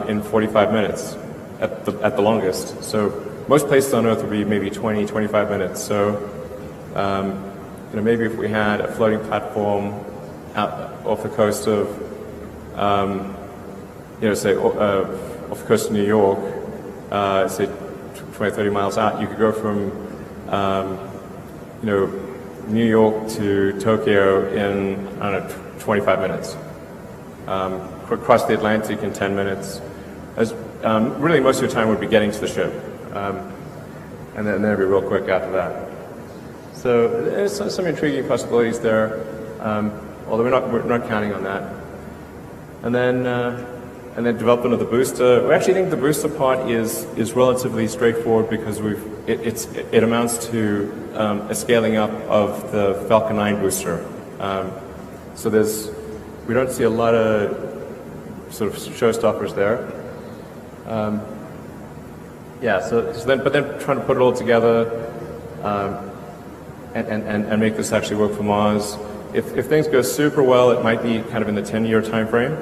in 45 minutes at the longest. So most places on Earth would be maybe 20, 25 minutes. So maybe if we had a floating platform out off the coast of, say off the coast of New York, say 20, 30 miles out, you could go from New York to Tokyo in, I don't know, 25 minutes. Across the Atlantic in 10 minutes. Really, most of your time would be getting to the ship. And then it'd be real quick after that. So there's some intriguing possibilities there, although we're not counting on that. And then development of the booster. We actually think the booster part is relatively straightforward because it amounts to a scaling up of the Falcon 9 booster. So we don't see a lot of sort of showstoppers there. But then trying to put it all together and make this actually work for Mars. If things go super well, it might be kind of in the 10-year time frame.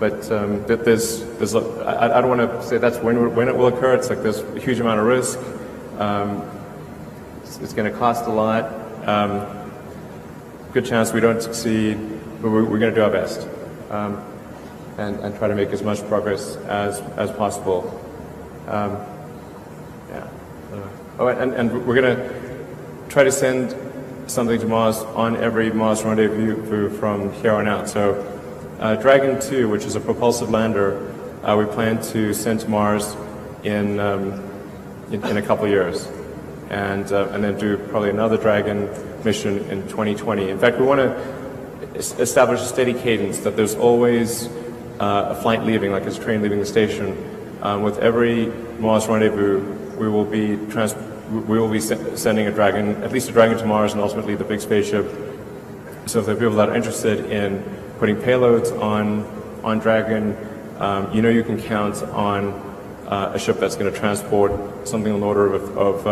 But I don't want to say that's when it will occur. It's like there's a huge amount of risk. It's going to cost a lot. Good chance we don't succeed, but we're going to do our best and try to make as much progress as possible. And we're going to try to send something to Mars on every Mars rendezvous from here on out. So Dragon 2, which is a propulsive lander, we plan to send to Mars in a couple of years, and then do probably another Dragon mission in 2020. In fact, we want to. establish a steady cadence, that there's always a flight leaving, like a train leaving the station. With every Mars rendezvous, we will be sending a Dragon, at least a Dragon to Mars, and ultimately the big spaceship. So if there are people that are interested in putting payloads on Dragon, you can count on a ship that's going to transport something on the order of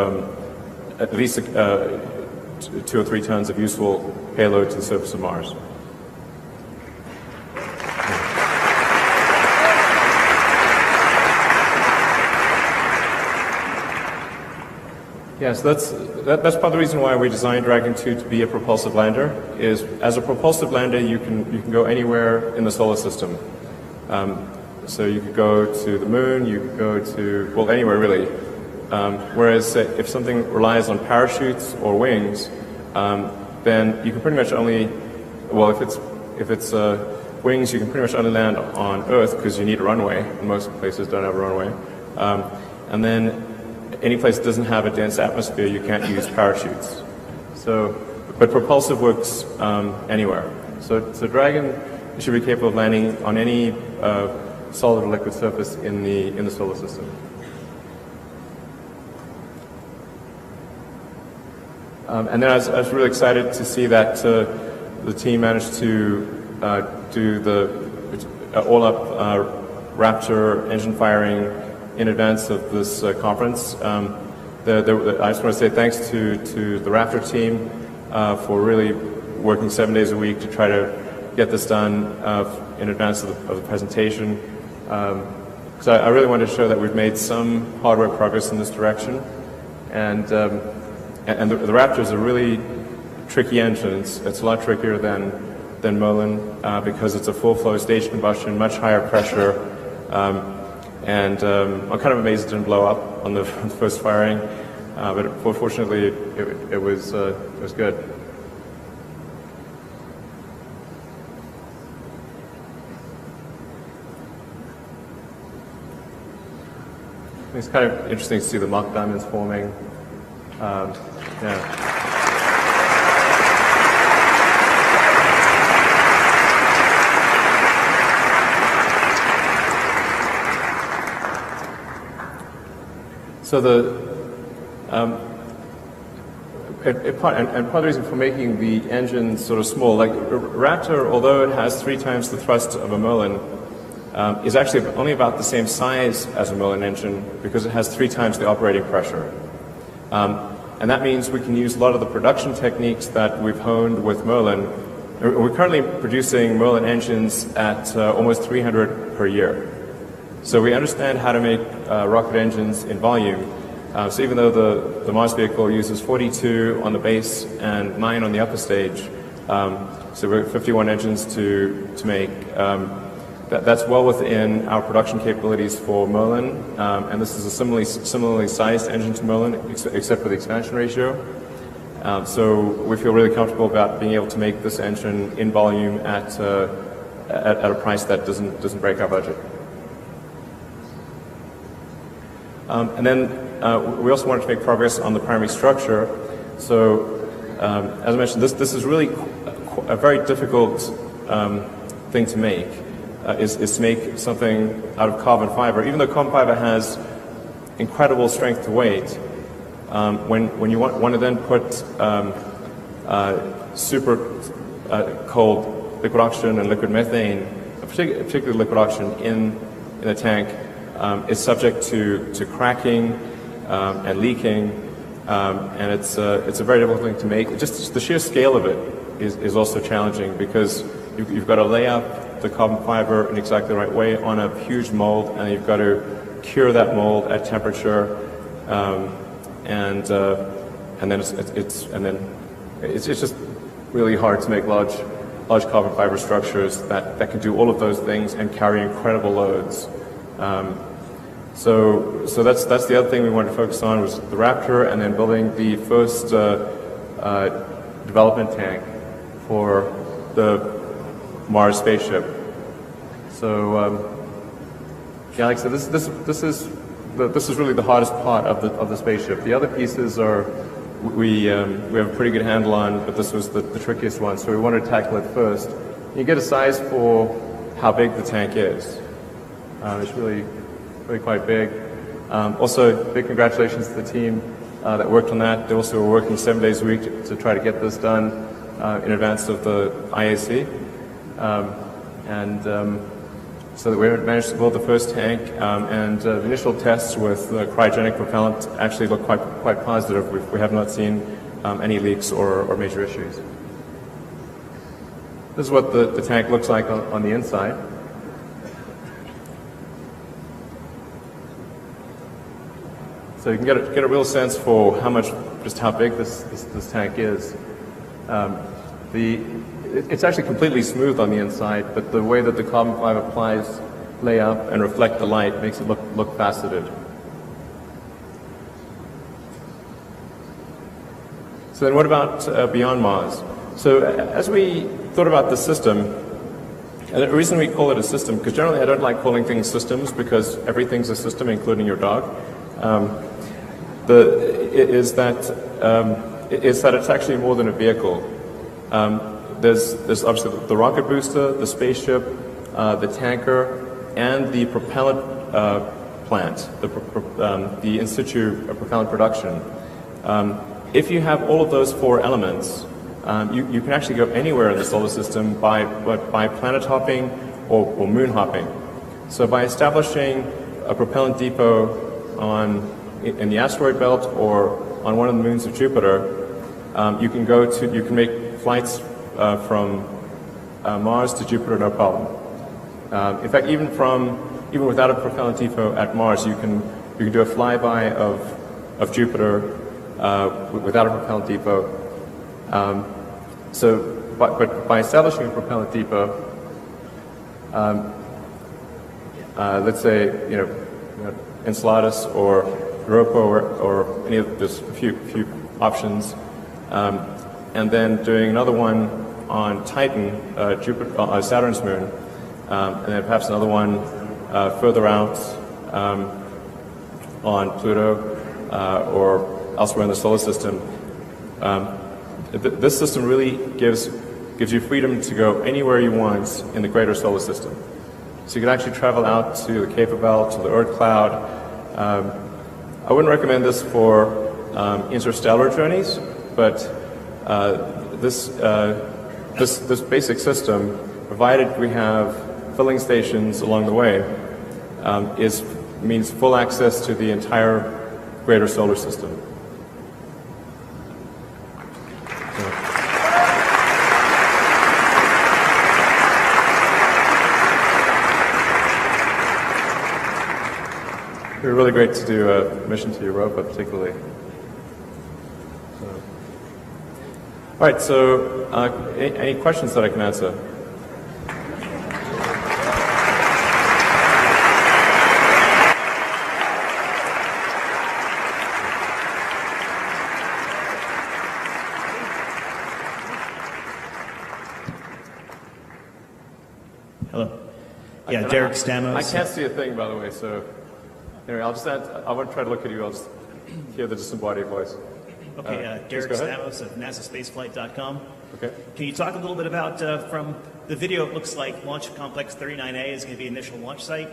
at least 2 or 3 tons of useful payload to the surface of Mars. Yes, that's part of the reason why we designed Dragon 2 to be a propulsive lander. Is as a propulsive lander, you can go anywhere in the solar system. So you could go to the moon, you could go to, well, anywhere really. Whereas if something relies on parachutes or wings, then you can pretty much only, well, if it's wings, you can pretty much only land on Earth because you need a runway, and most places don't have a runway. And then any place that doesn't have a dense atmosphere, you can't use parachutes. So, but propulsive works anywhere. So Dragon should be capable of landing on any solid or liquid surface in the solar system. And then I was really excited to see that the team managed to do the all-up Raptor engine firing in advance of this conference. I just want to say thanks to the Raptor team for really working 7 days a week to try to get this done in advance of the presentation. So I really wanted to show that we've made some hardware progress in this direction. And the Raptor is a really tricky engine. It's a lot trickier than Merlin because it's a full flow stage combustion, much higher pressure. And I'm kind of amazed it didn't blow up on the first firing, but fortunately it was good. It's kind of interesting to see the Mach diamonds forming. Yeah. So part of the reason for making the engine sort of small, like Raptor, although it has 3 times the thrust of a Merlin, is actually only about the same size as a Merlin engine because it has 3 times the operating pressure. And that means we can use a lot of the production techniques that we've honed with Merlin. We're currently producing Merlin engines at almost 300 per year. So we understand how to make rocket engines in volume. So even though the Mars vehicle uses 42 on the base and 9 on the upper stage, so we're 51 engines to make. That's well within our production capabilities for Merlin, and this is a similarly sized engine to Merlin, except for the expansion ratio. So we feel really comfortable about being able to make this engine in volume at a price that doesn't break our budget. And then we also wanted to make progress on the primary structure. So, as I mentioned, this is really a very difficult thing to make. Is to make something out of carbon fiber. Even though carbon fiber has incredible strength to weight, when you want to then put super cold liquid oxygen and liquid methane, particularly liquid oxygen, in a tank, is subject to cracking and leaking, and it's a very difficult thing to make. Just the sheer scale of it is also challenging because you've got to lay up the carbon fiber in exactly the right way on a huge mold, and you've got to cure that mold at temperature, and then it's just really hard to make large carbon fiber structures that can do all of those things and carry incredible loads. So that's the other thing we wanted to focus on was the Raptor, and then building the first development tank for the Mars spaceship. So yeah, like I said, this is really the hardest part of the spaceship. The other pieces are we have a pretty good handle on, but this was the trickiest one, so we wanted to tackle it first. You get a size for how big the tank is. It's really quite big. Also, big congratulations to the team that worked on that. They also were working 7 days a week to try to get this done in advance of the IAC. So that we managed to build the first tank, and the initial tests with cryogenic propellant actually look quite positive. We have not seen any leaks or major issues. This is what the tank looks like on the inside. So you can get a real sense for just how big this tank is. It's actually completely smooth on the inside, but the way that the carbon fiber plies lay up and reflect the light makes it look faceted. So then what about beyond Mars? So as we thought about the system, and the reason we call it a system, because generally I don't like calling things systems because everything's a system, including your dog, is that it's actually more than a vehicle. There's obviously the rocket booster, the spaceship, the tanker, and the propellant plant, the in situ propellant production. If you have all of those four elements, you can actually go anywhere in the solar system by planet hopping or moon hopping. So by establishing a propellant depot in the asteroid belt or on one of the moons of Jupiter, you can make flights from Mars to Jupiter, no problem. In fact, even without a propellant depot at Mars, you can do a flyby of Jupiter without a propellant depot. But by establishing a propellant depot, let's say Enceladus or Europa or any of there's a few options. And then doing another one on Titan, Saturn's moon, and then perhaps another one further out on Pluto or elsewhere in the solar system. This system really gives you freedom to go anywhere you want in the greater solar system. So you can actually travel out to the Kuiper Belt, to the Oort cloud. I wouldn't recommend this for interstellar journeys, but this basic system, provided we have filling stations along the way, means full access to the entire greater solar system. It would be really great to do a mission to Europa, particularly. All right, so any questions that I can answer? Hello. Yeah, Derek Stamos. I can't see a thing, by the way, so anyway, I won't try to look at you, I'll just hear the disembodied voice. Okay, Derek Stamos of NASAspaceflight.com. Okay. Can you talk a little bit about, from the video, it looks like Launch Complex 39A is going to be the initial launch site.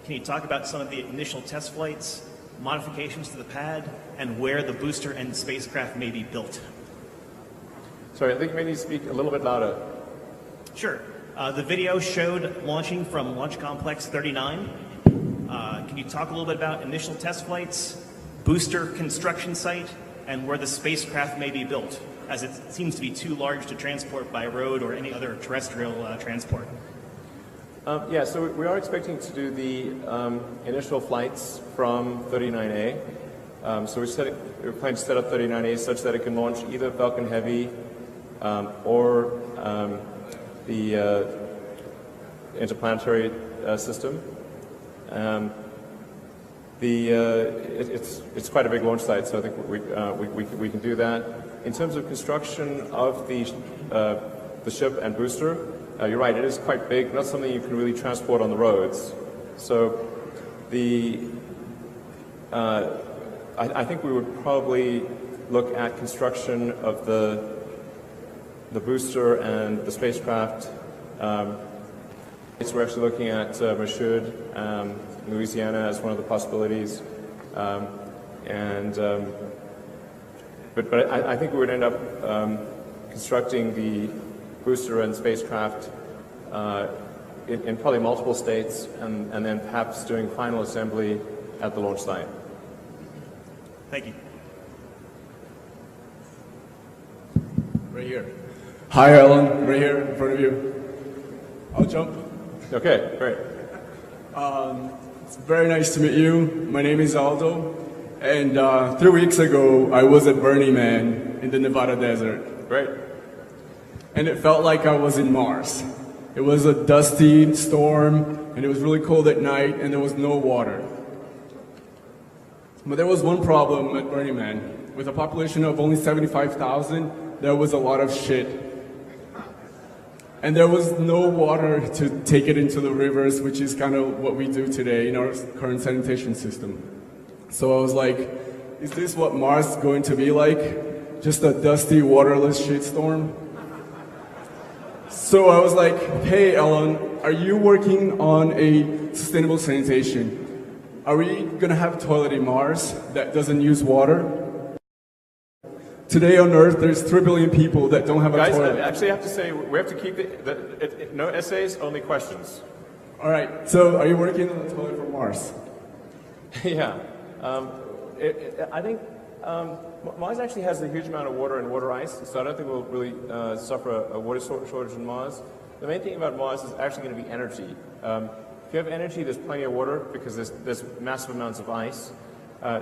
Can you talk about some of the initial test flights, modifications to the pad, and where the booster and spacecraft may be built? Sorry, I think you may need to speak a little bit louder. Sure. The video showed launching from Launch Complex 39. Can you talk a little bit about initial test flights, booster construction site, and where the spacecraft may be built, as it seems to be too large to transport by road or any other terrestrial transport? Yeah, so we are expecting to do the initial flights from 39A. So we're planning to set up 39A such that it can launch either Falcon Heavy or the interplanetary system. It's quite a big launch site, so I think we can do that. In terms of construction of the ship and booster, you're right, it is quite big, not something you can really transport on the roads. So I think we would probably look at construction of the booster and the spacecraft. We're actually looking at Mashoud, Louisiana, as one of the possibilities. But I think we would end up constructing the booster and spacecraft in probably multiple states, and then perhaps doing final assembly at the launch site. Thank you. Right here. Hi, Elon. Right here in front of you. I'll jump. Okay, great. It's very nice to meet you. My name is Aldo. And 3 weeks ago, I was at Burning Man in the Nevada desert. Great. And it felt like I was in Mars. It was a dusty storm, and it was really cold at night, and there was no water. But there was one problem at Burning Man. With a population of only 75,000, there was a lot of shit. And there was no water to take it into the rivers, which is kind of what we do today in our current sanitation system. So I was like, is this what Mars is going to be like? Just a dusty, waterless shitstorm? So I was like, hey, Elon, are you working on a sustainable sanitation? Are we going to have a toilet in Mars that doesn't use water? Today on Earth, there's 3 billion people that don't have a toilet. Guys, I actually have to say, we have to keep no essays, only questions. All right, so are you working on a toilet for Mars? Yeah. I think Mars actually has a huge amount of water and water ice, so I don't think we'll really suffer a water shortage on Mars. The main thing about Mars is actually going to be energy. If you have energy, there's plenty of water because there's massive amounts of ice.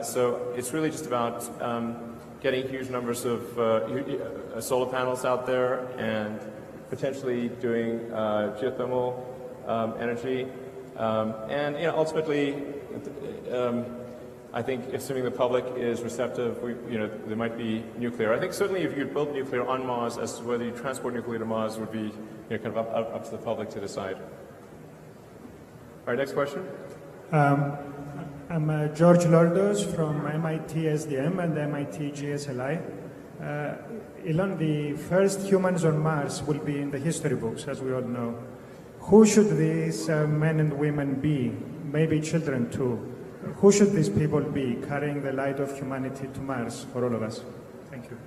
So it's really just about getting huge numbers of solar panels out there and potentially doing geothermal energy. And ultimately, I think assuming the public is receptive, there might be nuclear. I think certainly if you build nuclear on Mars, as to whether you transport nuclear to Mars would be kind of up to the public to decide. All right, next question. I'm George Lordos from MIT SDM and MIT GSLI. Elon, the first humans on Mars will be in the history books, as we all know. Who should these men and women be? Maybe children too. Who should these people be carrying the light of humanity to Mars for all of us? Thank you.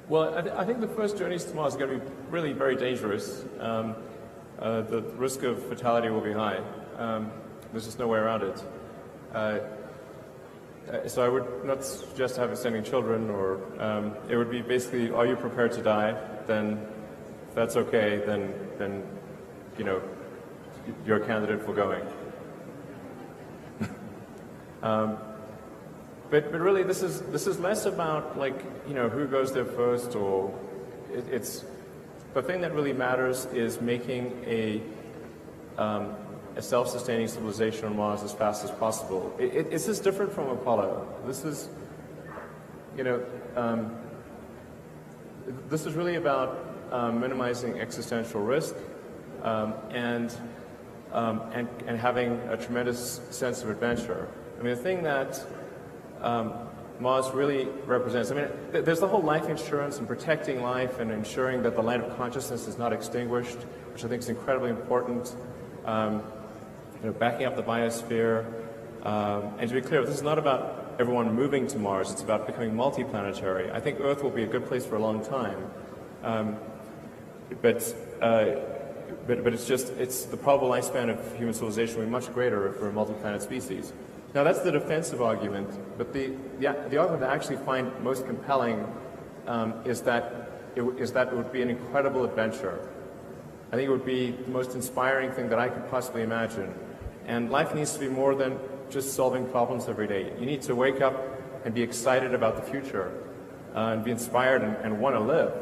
Well, I think the first journeys to Mars are going to be really very dangerous. The risk of fatality will be high. There's just no way around it. So I would not suggest sending children, or it would be basically, are you prepared to die? Then, if that's okay, then you're a candidate for going. But really, this is less about who goes there first, or it's the thing that really matters is making a self-sustaining civilization on Mars as fast as possible. It's just different from Apollo. This is this is really about minimizing existential risk and having a tremendous sense of adventure. I mean, the thing that Mars really represents, there's the whole life insurance and protecting life and ensuring that the light of consciousness is not extinguished, which I think is incredibly important. Backing up the biosphere. And to be clear, this is not about everyone moving to Mars, it's about becoming multi-planetary. I think Earth will be a good place for a long time. But it's the probable lifespan of human civilization will be much greater if we're a multi-planet species. Now that's the defensive argument, but the argument I actually find most compelling is that it would be an incredible adventure. I think it would be the most inspiring thing that I could possibly imagine. And life needs to be more than just solving problems every day. You need to wake up and be excited about the future and be inspired and want to live.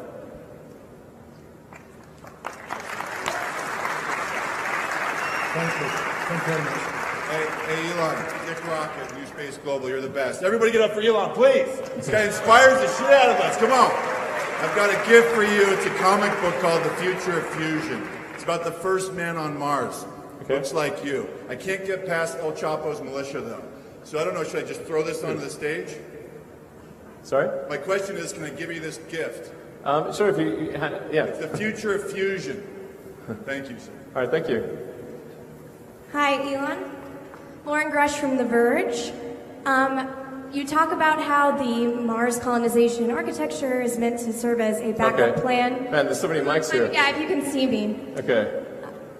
Thank you. Thank you very much. Hey, Elon, Dick Rocket, New Space Global, you're the best. Everybody get up for Elon, please. This guy inspires the shit out of us. Come on. I've got a gift for you. It's a comic book called The Future of Fusion. It's about the first man on Mars. Okay. Looks like you. I can't get past El Chapo's militia, though. So I don't know, should I just throw this onto the stage? Sorry? My question is, can I give you this gift? Sure, if you had, yeah. It's the future of fusion. Thank you, sir. All right, thank you. Hi, Elon. Lauren Grush from The Verge. You talk about how the Mars colonization architecture is meant to serve as a backup plan. Man, there's so many mics here. Yeah, if you can see me. Okay.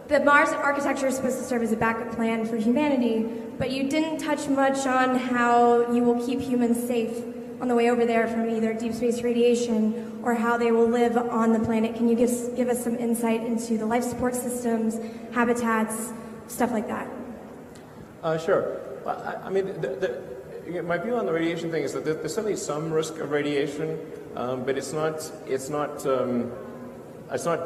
The Mars architecture is supposed to serve as a backup plan for humanity, but you didn't touch much on how you will keep humans safe on the way over there from either deep space radiation or how they will live on the planet. Can you give us some insight into the life support systems, habitats, stuff like that? Sure. I mean, my view on the radiation thing is that there's certainly some risk of radiation, but it's not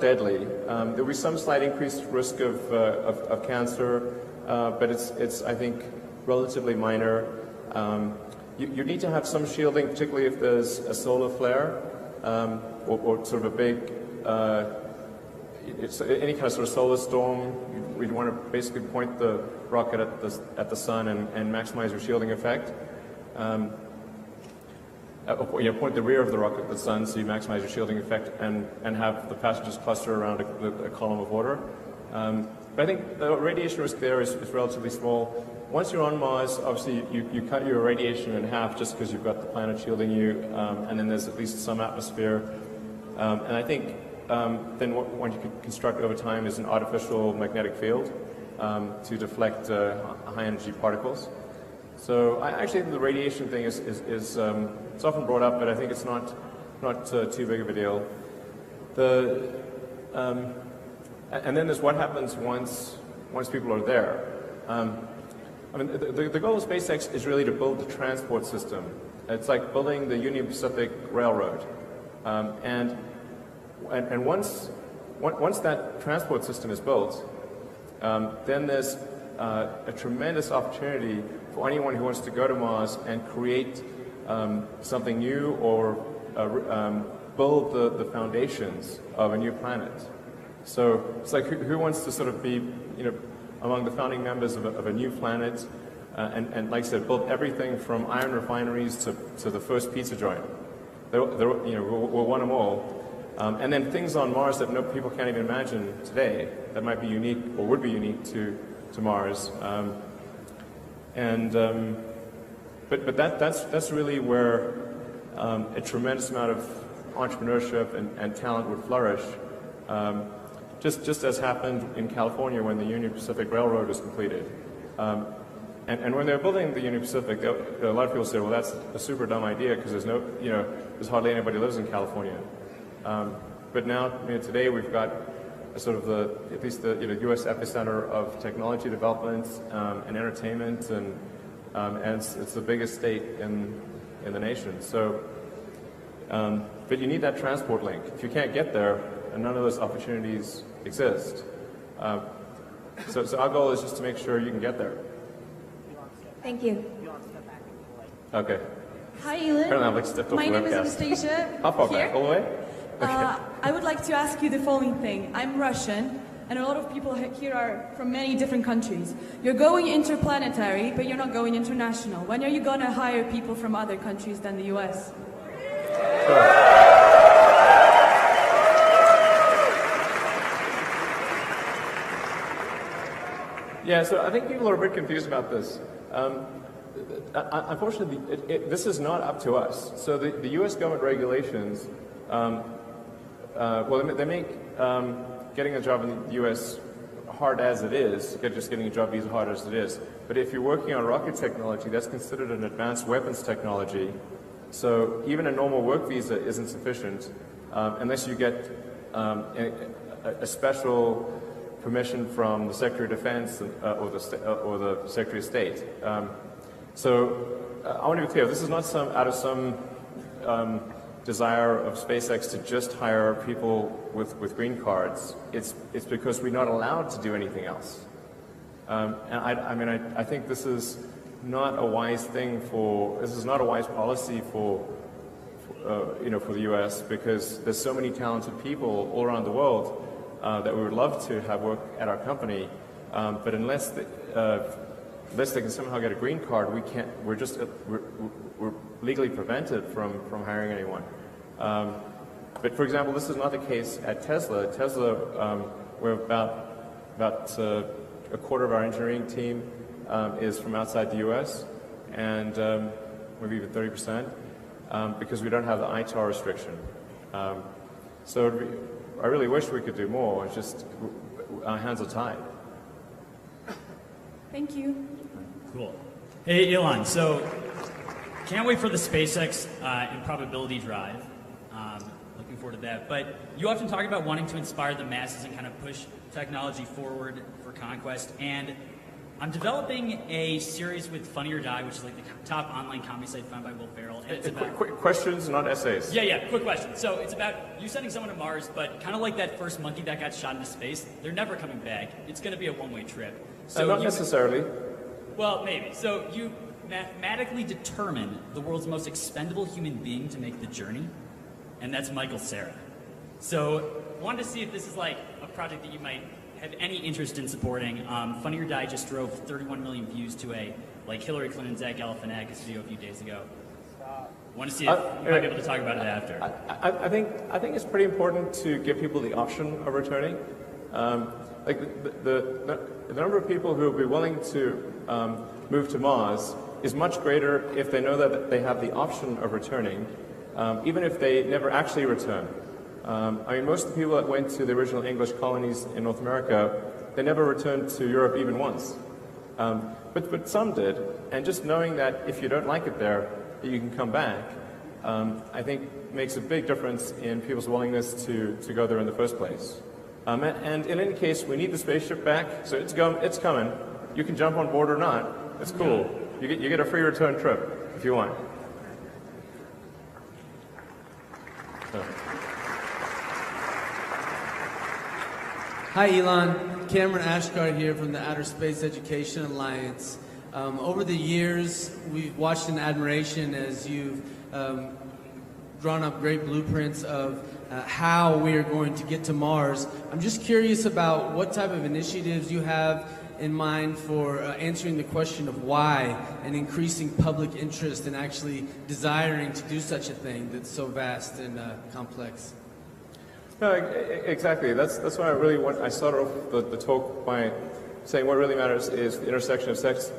deadly. There'll be some slight increased risk of cancer, but it's I think relatively minor. You need to have some shielding, particularly if there's a solar flare or sort of a big any kind of sort of solar storm. We'd want to basically point the rocket at the sun and maximize your shielding effect. Point the rear of the rocket at the sun so you maximize your shielding effect and have the passengers cluster around a column of water. But I think the radiation risk there is relatively small. Once you're on Mars, obviously you cut your radiation in half just because you've got the planet shielding you, and then there's at least some atmosphere. And I think then what you could construct over time is an artificial magnetic field to deflect high energy particles. So I actually think the radiation thing is it's often brought up, but I think it's not too big of a deal. And then there's what happens once people are there. I mean, the goal of SpaceX is really to build the transport system. It's like building the Union Pacific Railroad, and once that transport system is built, then there's a tremendous opportunity for anyone who wants to go to Mars and create something new or build the foundations of a new planet. So it's like who wants to sort of be, among the founding members of a new planet, and like I said, build everything from iron refineries to the first pizza joint. We'll want them all. And then things on Mars that people can't even imagine today that might be unique or would be unique to Mars. But that's really where a tremendous amount of entrepreneurship and talent would flourish. Just as happened in California when the Union Pacific Railroad was completed. And when they were building the Union Pacific, a lot of people say, well, that's a super dumb idea because there's hardly anybody who lives in California. But now, today we've got sort of at least the U.S. epicenter of technology development and entertainment, and it's the biggest state in the nation. So, but you need that transport link. If you can't get there, and none of those opportunities exist. So our goal is just to make sure you can get there. Thank you. Okay. Hi, Elon. My name is Anastasia. How far back? All the way? Okay. I would like to ask you the following thing. I'm Russian, and a lot of people here are from many different countries. You're going interplanetary, but you're not going international. When are you going to hire people from other countries than the US? Sure. Yeah, so I think people are a bit confused about this. Unfortunately, this is not up to us. So the U.S. government regulations, they make getting a job in the U.S. hard as it is, just getting a job visa hard as it is. But if you're working on rocket technology, that's considered an advanced weapons technology. So even a normal work visa isn't sufficient unless you get a special permission from the Secretary of Defense or the Secretary of State. So I want to be clear, this is not out of some desire of SpaceX to just hire people with green cards. It's because we're not allowed to do anything else. And I think this is not a wise thing this is not a wise policy for the U.S. because there's so many talented people all around the world that we would love to have work at our company, but unless they can somehow get a green card, we can't. We're legally prevented from hiring anyone. But for example, this is not the case at Tesla. Tesla, we're about a quarter of our engineering team is from outside the U.S. and maybe even 30%, because we don't have the ITAR restriction. So I really wish we could do more. It's just our hands are tied. Thank you. Cool. Hey, Elon. So can't wait for the SpaceX improbability drive. Looking forward to that. But you often talk about wanting to inspire the masses and kind of push technology forward for conquest. And I'm developing a series with Funny or Die, which is like the top online comedy site found by Will Ferrell. And it's about Quick questions, not essays. Yeah, quick question. So it's about you sending someone to Mars, but kind of like that first monkey that got shot into space. They're never coming back. It's going to be a one-way trip. So Not necessarily. Well, maybe. So you mathematically determine the world's most expendable human being to make the journey, and that's Michael Cera. So wanted to see if this is like a project that you might have any interest in supporting. Funny or Die just drove 31 million views to a like Hillary Clinton, Zach Galifianakis video a few days ago. Want to see if you might be able to talk about it after. I think it's pretty important to give people the option of returning. Like the number of people who will be willing to move to Mars is much greater if they know that they have the option of returning, even if they never actually return. I mean, most of the people that went to the original English colonies in North America, they never returned to Europe even once. But some did, and just knowing that if you don't like it there, that you can come back, I think makes a big difference in people's willingness to go there in the first place. And in any case, we need the spaceship back, so it's coming. You can jump on board or not. It's cool. You get a free return trip if you want. So. Hi, Elon. Cameron Ashgard here from the Outer Space Education Alliance. Over the years, we've watched in admiration as you've drawn up great blueprints of how we are going to get to Mars. I'm just curious about what type of initiatives you have in mind for answering the question of why and increasing public interest in actually desiring to do such a thing that's so vast and complex. No, exactly. That's why I really want. I started off the talk by saying what really matters is the intersection of sets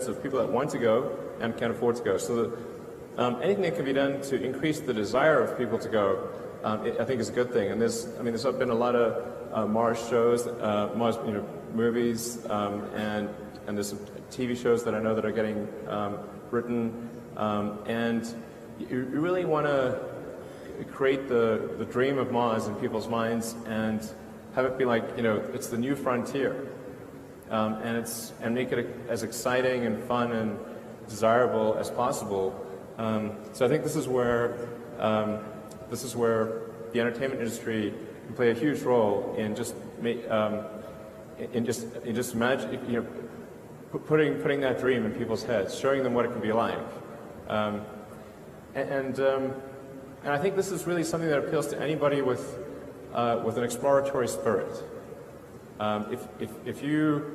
of people that want to go and can afford to go. So that anything that can be done to increase the desire of people to go, I think is a good thing. And there's been a lot of Mars shows, Mars movies, and there's some TV shows that I know that are getting written, and you really want to create the dream of Mars in people's minds and have it be like, it's the new frontier, and make it as exciting and fun and desirable as possible. So I think this is where the entertainment industry can play a huge role in just imagine, putting that dream in people's heads, showing them what it can be like, and I think this is really something that appeals to anybody with an exploratory spirit. If you're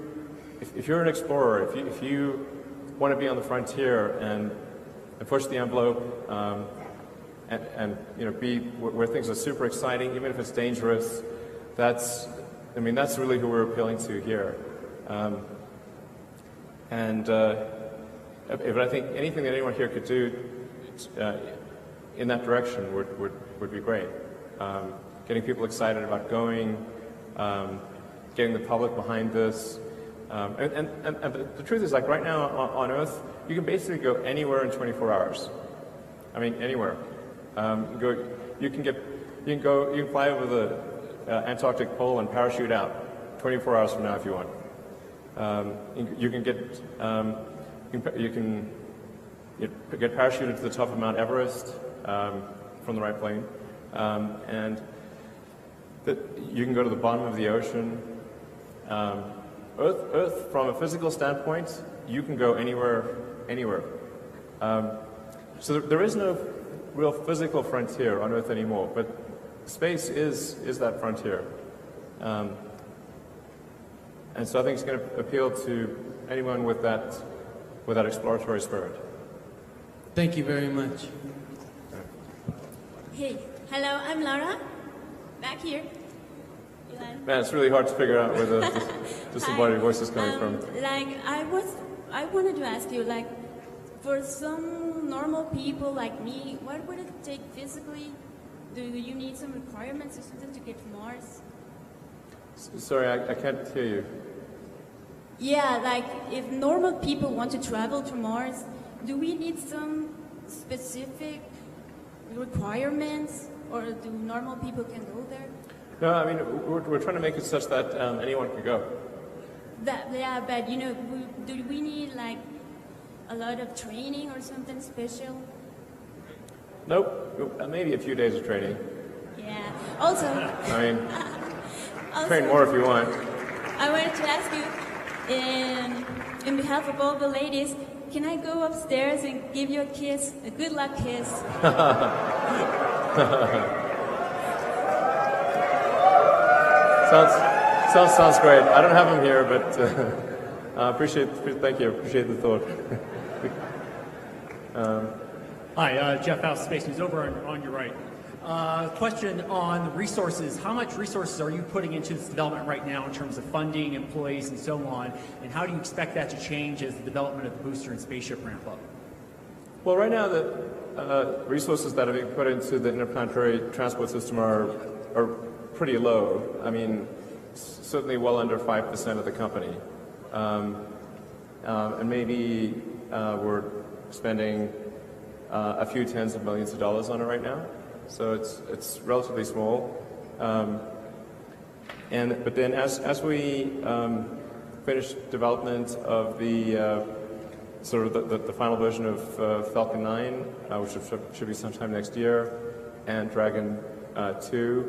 an explorer, if you want to be on the frontier and push the envelope, and be where things are super exciting, even if it's dangerous, that's really who we're appealing to here. But I think anything that anyone here could do in that direction would be great. Getting people excited about going, getting the public behind this. And the truth is, like right now on Earth, you can basically go anywhere in 24 hours. I mean, anywhere. You can fly over the Antarctic pole and parachute out 24 hours from now if you want. You can get parachuted to the top of Mount Everest from the right plane, and you can go to the bottom of the ocean. Earth, from a physical standpoint, you can go anywhere. So there is no real physical frontier on Earth anymore, but space is that frontier. And so I think it's going to appeal to anyone with that exploratory spirit. Thank you very much. Hey, hello, I'm Laura. Back here. Elon. Man, it's really hard to figure out where the disembodied voice is coming from. Like, I wanted to ask you, like, for some normal people like me, what would it take physically? Do you need some requirements or something to get to Mars? Sorry, I can't hear you. Yeah, like, if normal people want to travel to Mars, do we need some specific requirements, or do normal people can go there? No, I mean, we're trying to make it such that anyone can go. Yeah, but you know, do we need like a lot of training or something special? Nope, maybe a few days of training. Yeah. Also, I mean, train more if you want. I wanted to ask you, in behalf of all the ladies, can I go upstairs and give you a kiss, a good luck kiss? Sounds great. I don't have him here, but thank you. Appreciate the thought. Hi, Jeff House, Space News, over on your right. Question on resources. How much resources are you putting into this development right now in terms of funding, employees, and so on? And how do you expect that to change as the development of the booster and spaceship ramp up? Well, right now the resources that are being put into the interplanetary transport system are pretty low. I mean, certainly well under 5% of the company. And maybe we're spending a few tens of millions of dollars on it right now. So it's relatively small. But then as we finish development of the sort of the final version of Falcon 9, which should be sometime next year, and Dragon 2,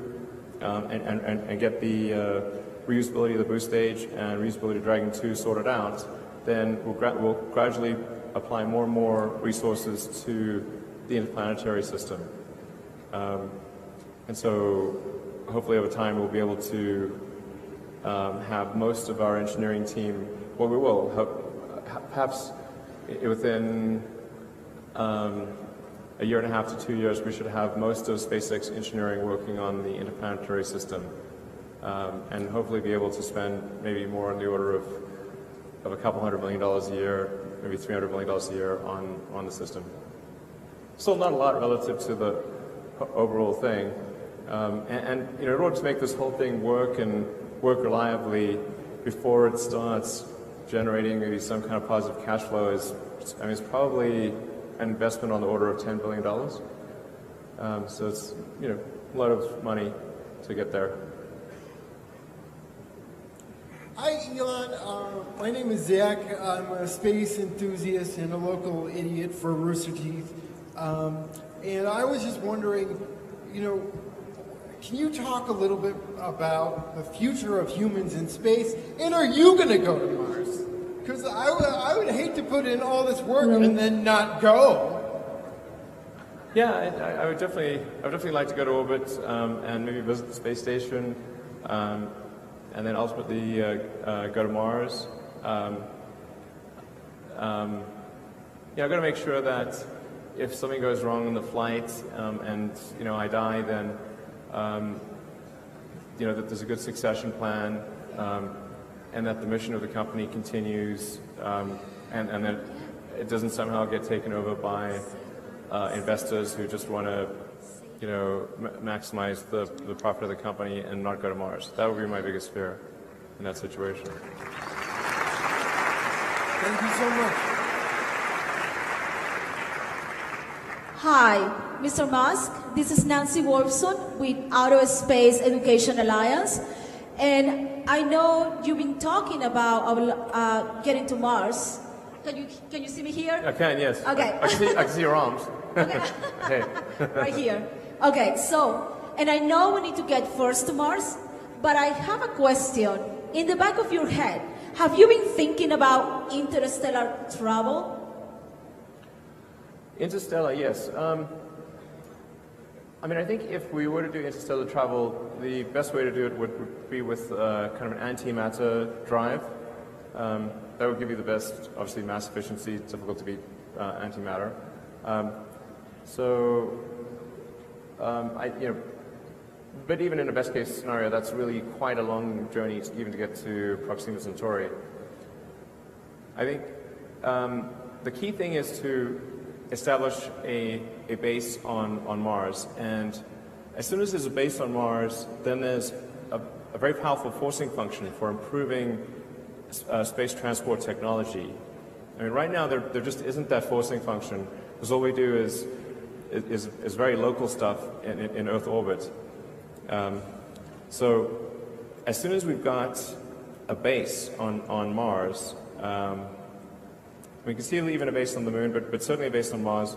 and get the reusability of the boost stage and reusability of Dragon 2 sorted out, then we'll gradually apply more and more resources to the interplanetary system. And so hopefully over time we'll be able to have most of our engineering team, well, we will, perhaps within a year and a half to 2 years, we should have most of SpaceX engineering working on the interplanetary system, and hopefully be able to spend maybe more on the order of a couple $100 million a year, maybe $300 million a year on the system. Still not a lot relative to the overall thing, and you know, in order to make this whole thing work and work reliably before it starts generating maybe some kind of positive cash flow it's probably an investment on the order of $10 billion. So it's, you know, a lot of money to get there. Hi, Elon. My name is Zach. I'm a space enthusiast and a local idiot for Rooster Teeth. And I was just wondering, you know, can you talk a little bit about the future of humans in space? And are you going to go to Mars? Because I would hate to put in all this work and then not go. Yeah, I would definitely like to go to orbit and maybe visit the space station, and then ultimately go to Mars. Yeah, I've got to make sure that if something goes wrong in the flight and you know I die, then you know that there's a good succession plan, and that the mission of the company continues, and that it doesn't somehow get taken over by investors who just want to, you know, maximize the profit of the company and not go to Mars. That would be my biggest fear in that situation. Thank you so much. Hi, Mr. Musk. This is Nancy Wolfson with Outer Space Education Alliance. And I know you've been talking about getting to Mars. Can you see me here? I can, yes. Okay. I can see your arms. Okay. Hey. Right here. Okay, so, and I know we need to get first to Mars, but I have a question. In the back of your head, have you been thinking about interstellar travel? Interstellar, yes. I mean, I think if we were to do interstellar travel, the best way to do it would be with kind of an antimatter drive. That would give you the best, obviously, mass efficiency. It's difficult to beat antimatter. But even in a best case scenario, that's really quite a long journey even to get to Proxima Centauri. I think the key thing is to establish a base on Mars. And as soon as there's a base on Mars, then there's a very powerful forcing function for improving space transport technology. I mean, right now there just isn't that forcing function, because all we do is very local stuff in Earth orbit. So as soon as we've got a base on Mars, we can see even a base on the Moon, but certainly a base on Mars,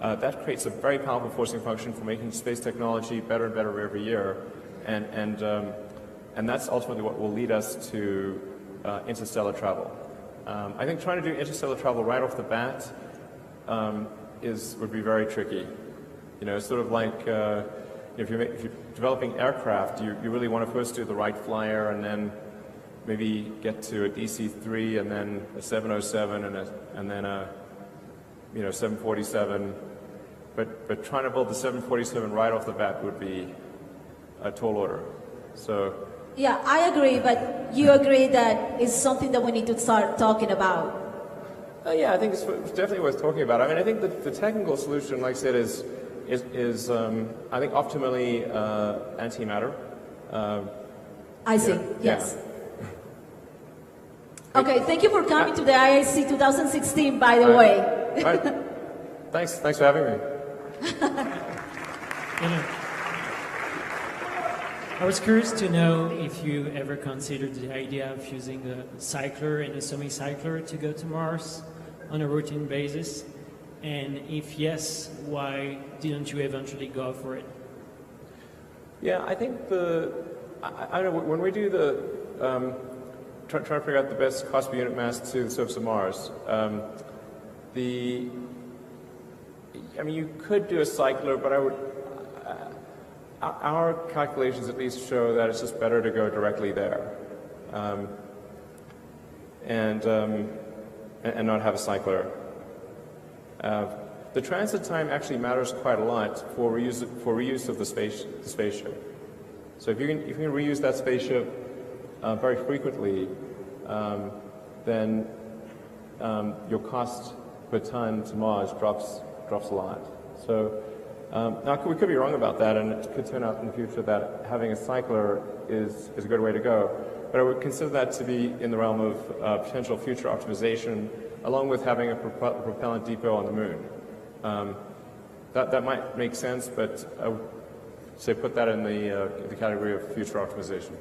that creates a very powerful forcing function for making space technology better and better every year, and that's ultimately what will lead us to interstellar travel. I think trying to do interstellar travel right off the bat would be very tricky. You know, sort of like if you're developing aircraft, you really want to first do the Wright Flyer, and then maybe get to a DC-3, and then a 707, and then a 747. But trying to build the 747 right off the bat would be a tall order. So. Yeah, I agree, but you agree that it's something that we need to start talking about. Yeah, I think it's definitely worth talking about. I mean, I think the technical solution, like I said, is I think optimally antimatter. I see. Yes. Yeah. Okay, thank you for coming to the IIC 2016, by the way. All right. Thanks for having me. I was curious to know if you ever considered the idea of using a cycler and a semi-cycler to go to Mars on a routine basis, and if yes, why didn't you eventually go for it? Yeah, I think I don't know, when we do the trying to figure out the best cost per unit mass to the surface of Mars, I mean, you could do a cycler, but our calculations at least show that it's just better to go directly there, and not have a cycler. The transit time actually matters quite a lot for reuse of the spaceship. So if you can reuse that spaceship very frequently, then your cost per ton to Mars drops a lot. So now we could be wrong about that, and it could turn out in the future that having a cycler is a good way to go. But I would consider that to be in the realm of potential future optimization, along with having a propellant depot on the Moon. That might make sense, but I would say put that in the category of future optimization.